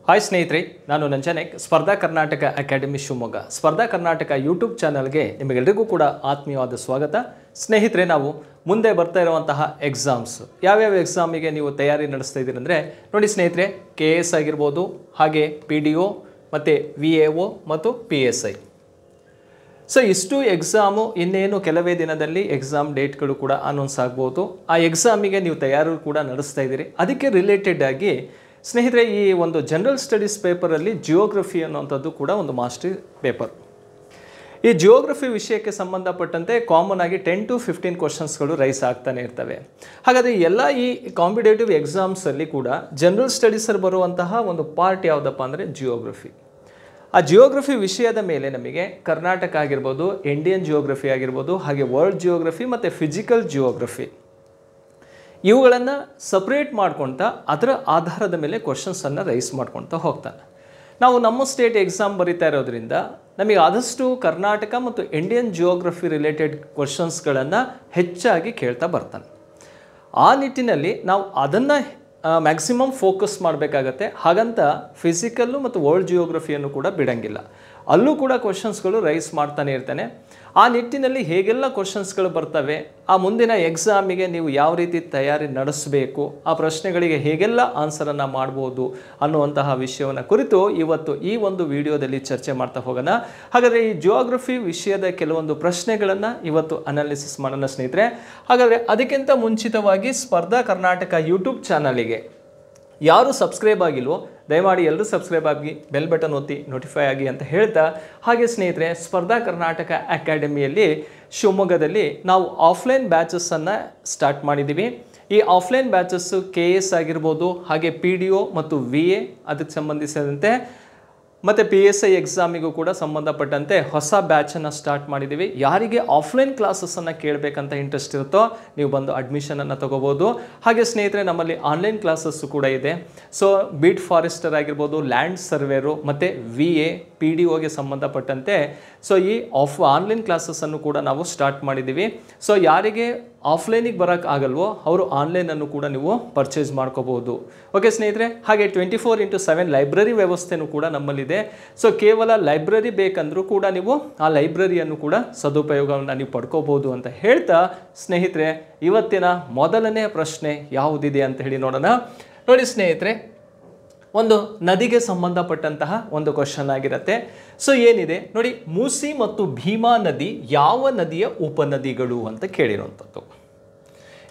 Hi ಸ್ನೇಹಿತರೆ, ನಾನು ನಂಜನೇಕ್ ಸ್ಪರ್ಧಾ ಕರ್ನಾಟಕ ಅಕಾಡೆಮಿ ಶಿವಮೊಗ್ಗ ಸ್ಪರ್ಧಾ ಕರ್ನಾಟಕ ಯೂಟ್ಯೂಬ್ ಚಾನಲ್ಗೆ ನಿಮಗೆಲ್ಲರಿಗೂ ಕೂಡ ಆತ್ಮೀಯವಾದ ಸ್ವಾಗತ. ಸ್ನೇಹಿತರೆ, ನಾವು ಮುಂದೆ ಬರ್ತಾ ಇರುವಂತಹ ಎಕ್ಸಾಮ್ಸ್ ಯಾವ್ಯಾವ ಎಕ್ಸಾಮಿಗೆ ನೀವು ತಯಾರಿ ನಡೆಸ್ತಾ ಇದ್ದೀರಿ ಅಂದರೆ ನೋಡಿ ಸ್ನೇಹಿತರೆ, KS ಆಗಿರ್ಬೋದು, ಹಾಗೆ PDO ಮತ್ತು VAO ಮತ್ತು PSI. ಸೊ ಇಷ್ಟು ಎಕ್ಸಾಮು ಇನ್ನೇನು ಕೆಲವೇ ದಿನದಲ್ಲಿ ಎಕ್ಸಾಮ್ ಡೇಟ್ಗಳು ಕೂಡ ಅನೌನ್ಸ್ ಆಗ್ಬೋದು. ಆ ಎಕ್ಸಾಮಿಗೆ ನೀವು ತಯಾರಿ ಕೂಡ ನಡೆಸ್ತಾ ಇದ್ದೀರಿ. ಅದಕ್ಕೆ ರಿಲೇಟೆಡ್ ಆಗಿ ಸ್ನೇಹಿತರೆ, ಈ ಒಂದು ಜನರಲ್ ಸ್ಟಡೀಸ್ ಪೇಪರಲ್ಲಿ ಜಿಯೋಗ್ರಫಿ ಅನ್ನುವಂಥದ್ದು ಕೂಡ ಒಂದು ಮಾಸ್ಟರ್ ಪೇಪರ್. ಈ ಜಿಯೋಗ್ರಫಿ ವಿಷಯಕ್ಕೆ ಸಂಬಂಧಪಟ್ಟಂತೆ ಕಾಮನ್ ಆಗಿ 10 to 15 ಕ್ವಶನ್ಸ್ಗಳು ರೈಸ್ ಆಗ್ತಾನೆ ಇರ್ತವೆ. ಹಾಗಾದರೆ ಎಲ್ಲ ಈ ಕಾಂಪಿಟೇಟಿವ್ ಎಕ್ಸಾಮ್ಸಲ್ಲಿ ಕೂಡ ಜನರಲ್ ಸ್ಟಡೀಸಲ್ಲಿ ಬರುವಂತಹ ಒಂದು ಪಾರ್ಟ್ ಯಾವುದಪ್ಪ ಅಂದರೆ ಜಿಯೋಗ್ರಫಿ. ಆ ಜಿಯೋಗ್ರಫಿ ವಿಷಯದ ಮೇಲೆ ನಮಗೆ ಕರ್ನಾಟಕ ಆಗಿರ್ಬೋದು, ಇಂಡಿಯನ್ ಜಿಯೋಗ್ರಫಿ ಆಗಿರ್ಬೋದು, ಹಾಗೆ ವರ್ಲ್ಡ್ ಜಿಯೋಗ್ರಫಿ ಮತ್ತು ಫಿಸಿಕಲ್ ಜಿಯೋಗ್ರಫಿ ಇವುಗಳನ್ನು ಸಪ್ರೇಟ್ ಮಾಡ್ಕೊಳ್ತಾ ಅದರ ಆಧಾರದ ಮೇಲೆ ಕ್ವಶನ್ಸನ್ನು ರೈಸ್ ಮಾಡ್ಕೊಳ್ತಾ ಹೋಗ್ತಾನೆ. ನಾವು ನಮ್ಮ ಸ್ಟೇಟ್ ಎಕ್ಸಾಮ್ ಬರಿತಾ ಇರೋದ್ರಿಂದ ನಮಗೆ ಆದಷ್ಟು ಕರ್ನಾಟಕ ಮತ್ತು ಇಂಡಿಯನ್ ಜಿಯೋಗ್ರಫಿ ರಿಲೇಟೆಡ್ ಕ್ವಶನ್ಸ್ಗಳನ್ನು ಹೆಚ್ಚಾಗಿ ಕೇಳ್ತಾ ಬರ್ತಾನೆ. ಆ ನಿಟ್ಟಿನಲ್ಲಿ ನಾವು ಅದನ್ನು ಮ್ಯಾಕ್ಸಿಮಮ್ ಫೋಕಸ್ ಮಾಡಬೇಕಾಗತ್ತೆ. ಹಾಗಂತ ಫಿಸಿಕಲ್ಲು ಮತ್ತು ವರ್ಲ್ಡ್ ಜಿಯೋಗ್ರಫಿಯನ್ನು ಕೂಡ ಬಿಡಂಗಿಲ್ಲ. ಅಲ್ಲೂ ಕೂಡ ಕ್ವಶನ್ಸ್ಗಳು ರೈಸ್ ಮಾಡ್ತಾನೆ ಇರ್ತಾನೆ. ಆ ನಿಟ್ಟಿನಲ್ಲಿ ಹೇಗೆಲ್ಲ ಕ್ವಶನ್ಸ್ಗಳು ಬರ್ತವೆ, ಆ ಮುಂದಿನ ಎಕ್ಸಾಮಿಗೆ ನೀವು ಯಾವ ರೀತಿ ತಯಾರಿ ನಡೆಸಬೇಕು, ಆ ಪ್ರಶ್ನೆಗಳಿಗೆ ಹೇಗೆಲ್ಲ ಆನ್ಸರನ್ನು ಮಾಡ್ಬೋದು ಅನ್ನುವಂತಹ ವಿಷಯವನ್ನು ಕುರಿತು ಇವತ್ತು ಈ ಒಂದು ವಿಡಿಯೋದಲ್ಲಿ ಚರ್ಚೆ ಮಾಡ್ತಾ ಹೋಗೋಣ. ಹಾಗಾದರೆ ಈ ಜಿಯೋಗ್ರಫಿ ವಿಷಯದ ಕೆಲವೊಂದು ಪ್ರಶ್ನೆಗಳನ್ನು ಇವತ್ತು ಅನಾಲಿಸಿಸ್ ಮಾಡೋಣ ಸ್ನೇಹಿತರೆ. ಹಾಗಾದರೆ ಅದಕ್ಕಿಂತ ಮುಂಚಿತವಾಗಿ ಸ್ಪರ್ಧಾ ಕರ್ನಾಟಕ ಯೂಟ್ಯೂಬ್ ಚಾನಲಿಗೆ ಯಾರು ಸಬ್ಸ್ಕ್ರೈಬ್ ಆಗಿಲ್ವೋ ದಯಮಾಡಿ ಎಲ್ಲರೂ ಸಬ್ಸ್ಕ್ರೈಬ್ ಆಗಿ ಬೆಲ್ ಬಟನ್ ಒತ್ತಿ ನೋಟಿಫೈ ಆಗಿ ಅಂತ ಹೇಳ್ತಾ, ಹಾಗೆ ಸ್ನೇಹಿತರೆ, ಸ್ಪರ್ಧಾ ಕರ್ನಾಟಕ ಅಕಾಡೆಮಿಯಲ್ಲಿ ಶಿವಮೊಗ್ಗದಲ್ಲಿ ನಾವು ಆಫ್ಲೈನ್ ಬ್ಯಾಚಸ್ಸನ್ನು ಸ್ಟಾರ್ಟ್ ಮಾಡಿದ್ದೀವಿ. ಈ ಆಫ್ಲೈನ್ ಬ್ಯಾಚಸ್ಸು KS ಆಗಿರ್ಬೋದು, ಹಾಗೆ PDO ಮತ್ತು VA ಅದಕ್ಕೆ ಸಂಬಂಧಿಸಿದಂತೆ ಮತ್ತು PSI ಎಕ್ಸಾಮಿಗೂ ಕೂಡ ಸಂಬಂಧಪಟ್ಟಂತೆ ಹೊಸ ಬ್ಯಾಚನ್ನು ಸ್ಟಾರ್ಟ್ ಮಾಡಿದ್ದೀವಿ. ಯಾರಿಗೆ ಆಫ್ಲೈನ್ ಕ್ಲಾಸಸ್ಸನ್ನು ಕೇಳಬೇಕಂತ ಇಂಟ್ರೆಸ್ಟ್ ಇರುತ್ತೋ ನೀವು ಬಂದು ಅಡ್ಮಿಷನನ್ನು ತೊಗೋಬೋದು. ಹಾಗೆ ಸ್ನೇಹಿತರೆ, ನಮ್ಮಲ್ಲಿ ಆನ್ಲೈನ್ ಕ್ಲಾಸಸ್ಸು ಕೂಡ ಇದೆ. ಸೊ ಬೀಟ್ ಫಾರೆಸ್ಟರ್ ಆಗಿರ್ಬೋದು, ಲ್ಯಾಂಡ್ ಸರ್ವೇರು ಮತ್ತು VA PDOಗೆ ಸಂಬಂಧಪಟ್ಟಂತೆ ಸೊ ಈ ಆನ್ಲೈನ್ ಕ್ಲಾಸಸ್ಸನ್ನು ಕೂಡ ನಾವು ಸ್ಟಾರ್ಟ್ ಮಾಡಿದ್ದೀವಿ. ಸೊ ಯಾರಿಗೆ ಆಫ್ಲೈನಿಗೆ ಬರೋಕ್ಕೆ ಆಗಲ್ವೋ ಅವರು ಆನ್ಲೈನನ್ನು ಕೂಡ ನೀವು ಪರ್ಚೇಸ್ ಮಾಡ್ಕೋಬೋದು. ಓಕೆ ಸ್ನೇಹಿತರೆ, ಹಾಗೆ 24/7 ಲೈಬ್ರರಿ ವ್ಯವಸ್ಥೆನೂ ಕೂಡ ನಮ್ಮಲ್ಲಿದೆ. ಸೊ ಕೇವಲ ಲೈಬ್ರರಿ ಬೇಕಂದ್ರೂ ಕೂಡ ನೀವು ಆ ಲೈಬ್ರರಿಯನ್ನು ಕೂಡ ಸದುಪಯೋಗವನ್ನು ನೀವು ಪಡ್ಕೋಬೋದು ಅಂತ ಹೇಳ್ತಾ, ಸ್ನೇಹಿತರೆ, ಇವತ್ತಿನ ಮೊದಲನೇ ಪ್ರಶ್ನೆ ಯಾವುದಿದೆ ಅಂತ ಹೇಳಿ ನೋಡೋಣ. ನೋಡಿ ಸ್ನೇಹಿತರೆ, ಒಂದು ನದಿಗೆ ಸಂಬಂಧಪಟ್ಟಂತಹ ಒಂದು ಕ್ವಶನ್ ಆಗಿರುತ್ತೆ. ಸೊ ಏನಿದೆ ನೋಡಿ, ಮೂಸಿ ಮತ್ತು ಭೀಮಾ ನದಿ ಯಾವ ನದಿಯ ಉಪನದಿಗಳು ಅಂತ ಕೇಳಿರುವಂಥದ್ದು.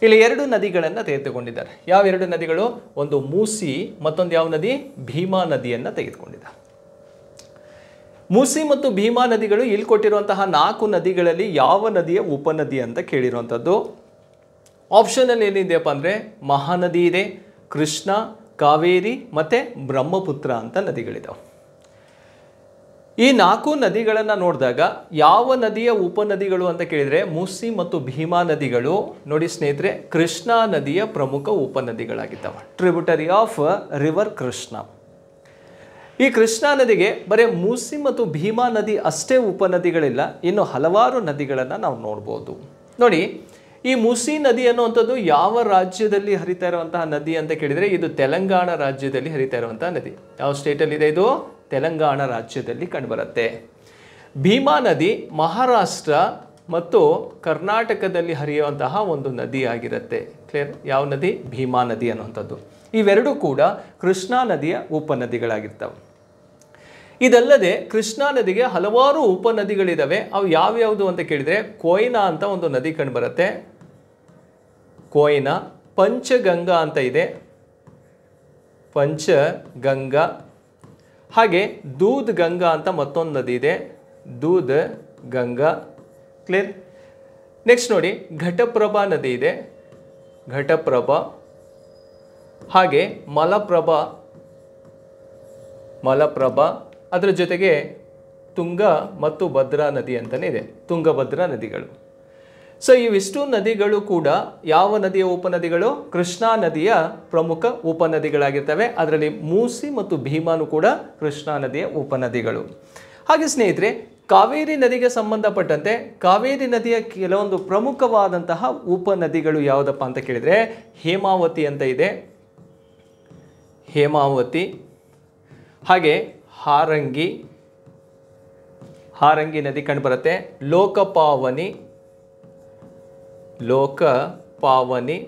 ಇಲ್ಲಿ ಎರಡು ನದಿಗಳನ್ನು ತೆಗೆದುಕೊಂಡಿದ್ದಾರೆ. ಯಾವ ಎರಡು ನದಿಗಳು? ಒಂದು ಮೂಸಿ, ಮತ್ತೊಂದು ಯಾವ ನದಿ? ಭೀಮಾ ನದಿಯನ್ನು ತೆಗೆದುಕೊಂಡಿದ್ದಾರೆ. ಮೂಸಿ ಮತ್ತು ಭೀಮಾ ನದಿಗಳು ಇಲ್ಲಿ ಕೊಟ್ಟಿರುವಂತಹ 4 ನದಿಗಳಲ್ಲಿ ಯಾವ ನದಿಯ ಉಪನದಿ ಅಂತ ಕೇಳಿರುವಂಥದ್ದು. ಆಪ್ಷನಲ್ಲಿ ಏನಿದೆಯಪ್ಪ ಅಂದರೆ ಮಹಾನದಿ ಇದೆ, ಕೃಷ್ಣ, ಕಾವೇರಿ ಮತ್ತು ಬ್ರಹ್ಮಪುತ್ರ ಅಂತ ನದಿಗಳಿದಾವೆ. ಈ 4 ನದಿಗಳನ್ನು ನೋಡಿದಾಗ ಯಾವ ನದಿಯ ಉಪನದಿಗಳು ಅಂತ ಕೇಳಿದರೆ ಮೂಸಿ ಮತ್ತು ಭೀಮಾ ನದಿಗಳು ನೋಡಿ ಸ್ನೇಹಿತರೆ, ಕೃಷ್ಣಾ ನದಿಯ ಪ್ರಮುಖ ಉಪನದಿಗಳಾಗಿದ್ದಾವೆ. Tributary of river Krishna. ಈ ಕೃಷ್ಣಾ ನದಿಗೆ ಬರೀ ಮೂಸಿ ಮತ್ತು ಭೀಮಾ ನದಿ ಅಷ್ಟೇ ಉಪನದಿಗಳಿಲ್ಲ, ಇನ್ನು ಹಲವಾರು ನದಿಗಳನ್ನು ನಾವು ನೋಡ್ಬೋದು. ನೋಡಿ, ಈ ಮೂಸಿ ನದಿ ಅನ್ನುವಂಥದ್ದು ಯಾವ ರಾಜ್ಯದಲ್ಲಿ ಹರಿತಾ ಇರುವಂತಹ ನದಿ ಅಂತ ಕೇಳಿದರೆ ಇದು ತೆಲಂಗಾಣ ರಾಜ್ಯದಲ್ಲಿ ಹರಿತಾ ಇರುವಂತಹ ನದಿ. ಯಾವ ಸ್ಟೇಟಲ್ಲಿ ಇದೆ ಇದು? ತೆಲಂಗಾಣ ರಾಜ್ಯದಲ್ಲಿ ಕಂಡುಬರುತ್ತೆ. ಭೀಮಾ ನದಿ ಮಹಾರಾಷ್ಟ್ರ ಮತ್ತು ಕರ್ನಾಟಕದಲ್ಲಿ ಹರಿಯುವಂತಹ ಒಂದು ನದಿ ಆಗಿರುತ್ತೆ. ಕ್ಲಿಯರ್? ಯಾವ ನದಿ? ಭೀಮಾ ನದಿ ಅನ್ನುವಂಥದ್ದು. ಇವೆರಡೂ ಕೂಡ ಕೃಷ್ಣಾ ನದಿಯ ಉಪನದಿಗಳಾಗಿರ್ತವೆ. ಇದಲ್ಲದೆ ಕೃಷ್ಣಾ ನದಿಗೆ ಹಲವಾರು ಉಪನದಿಗಳಿದ್ದಾವೆ. ಅವು ಯಾವ್ಯಾವುದು ಅಂತ ಕೇಳಿದರೆ ಕೊಯ್ನಾ ಅಂತ ಒಂದು ನದಿ ಕಂಡುಬರುತ್ತೆ. ಕೊಯ್ನಾ, ಪಂಚಗಂಗಾ ಅಂತ ಇದೆ, ಪಂಚಗಂಗಾ. ಹಾಗೆ ದೂದ್ ಗಂಗಾ ಅಂತ ಮತ್ತೊಂದು ನದಿ ಇದೆ, ದೂದ್ ಗಂಗಾ. ಕ್ಲಿಯರ್? ನೆಕ್ಸ್ಟ್ ನೋಡಿ, ಘಟಪ್ರಭಾ ನದಿ ಇದೆ, ಘಟಪ್ರಭಾ. ಹಾಗೆ ಮಲಪ್ರಭಾ, ಮಲಪ್ರಭಾ. ಅದರ ಜೊತೆಗೆ ತುಂಗ ಮತ್ತು ಭದ್ರಾ ನದಿ ಅಂತಲೇ ಇದೆ, ತುಂಗಭದ್ರಾ ನದಿಗಳು. ಸೊ ಇವಿಷ್ಟು ನದಿಗಳು ಕೂಡ ಯಾವ ನದಿಯ ಉಪನದಿಗಳು? ಕೃಷ್ಣಾ ನದಿಯ ಪ್ರಮುಖ ಉಪನದಿಗಳಾಗಿರ್ತವೆ. ಅದರಲ್ಲಿ ಮೂಸಿ ಮತ್ತು ಭೀಮಾನು ಕೂಡ ಕೃಷ್ಣಾ ನದಿಯ ಉಪನದಿಗಳು. ಹಾಗೆ ಸ್ನೇಹಿತರೆ, ಕಾವೇರಿ ನದಿಗೆ ಸಂಬಂಧಪಟ್ಟಂತೆ ಕಾವೇರಿ ನದಿಯ ಕೆಲವೊಂದು ಪ್ರಮುಖವಾದಂತಹ ಉಪನದಿಗಳು ಯಾವುದಪ್ಪ ಅಂತ ಕೇಳಿದರೆ ಹೇಮಾವತಿ ಅಂತ ಇದೆ, ಹೇಮಾವತಿ. ಹಾಗೆ ಹಾರಂಗಿ ಹಾರಂಗಿ ನದಿ ಕಂಡುಬರುತ್ತೆ. ಲೋಕಪಾವನಿ ಲೋಕಪಾವನಿ,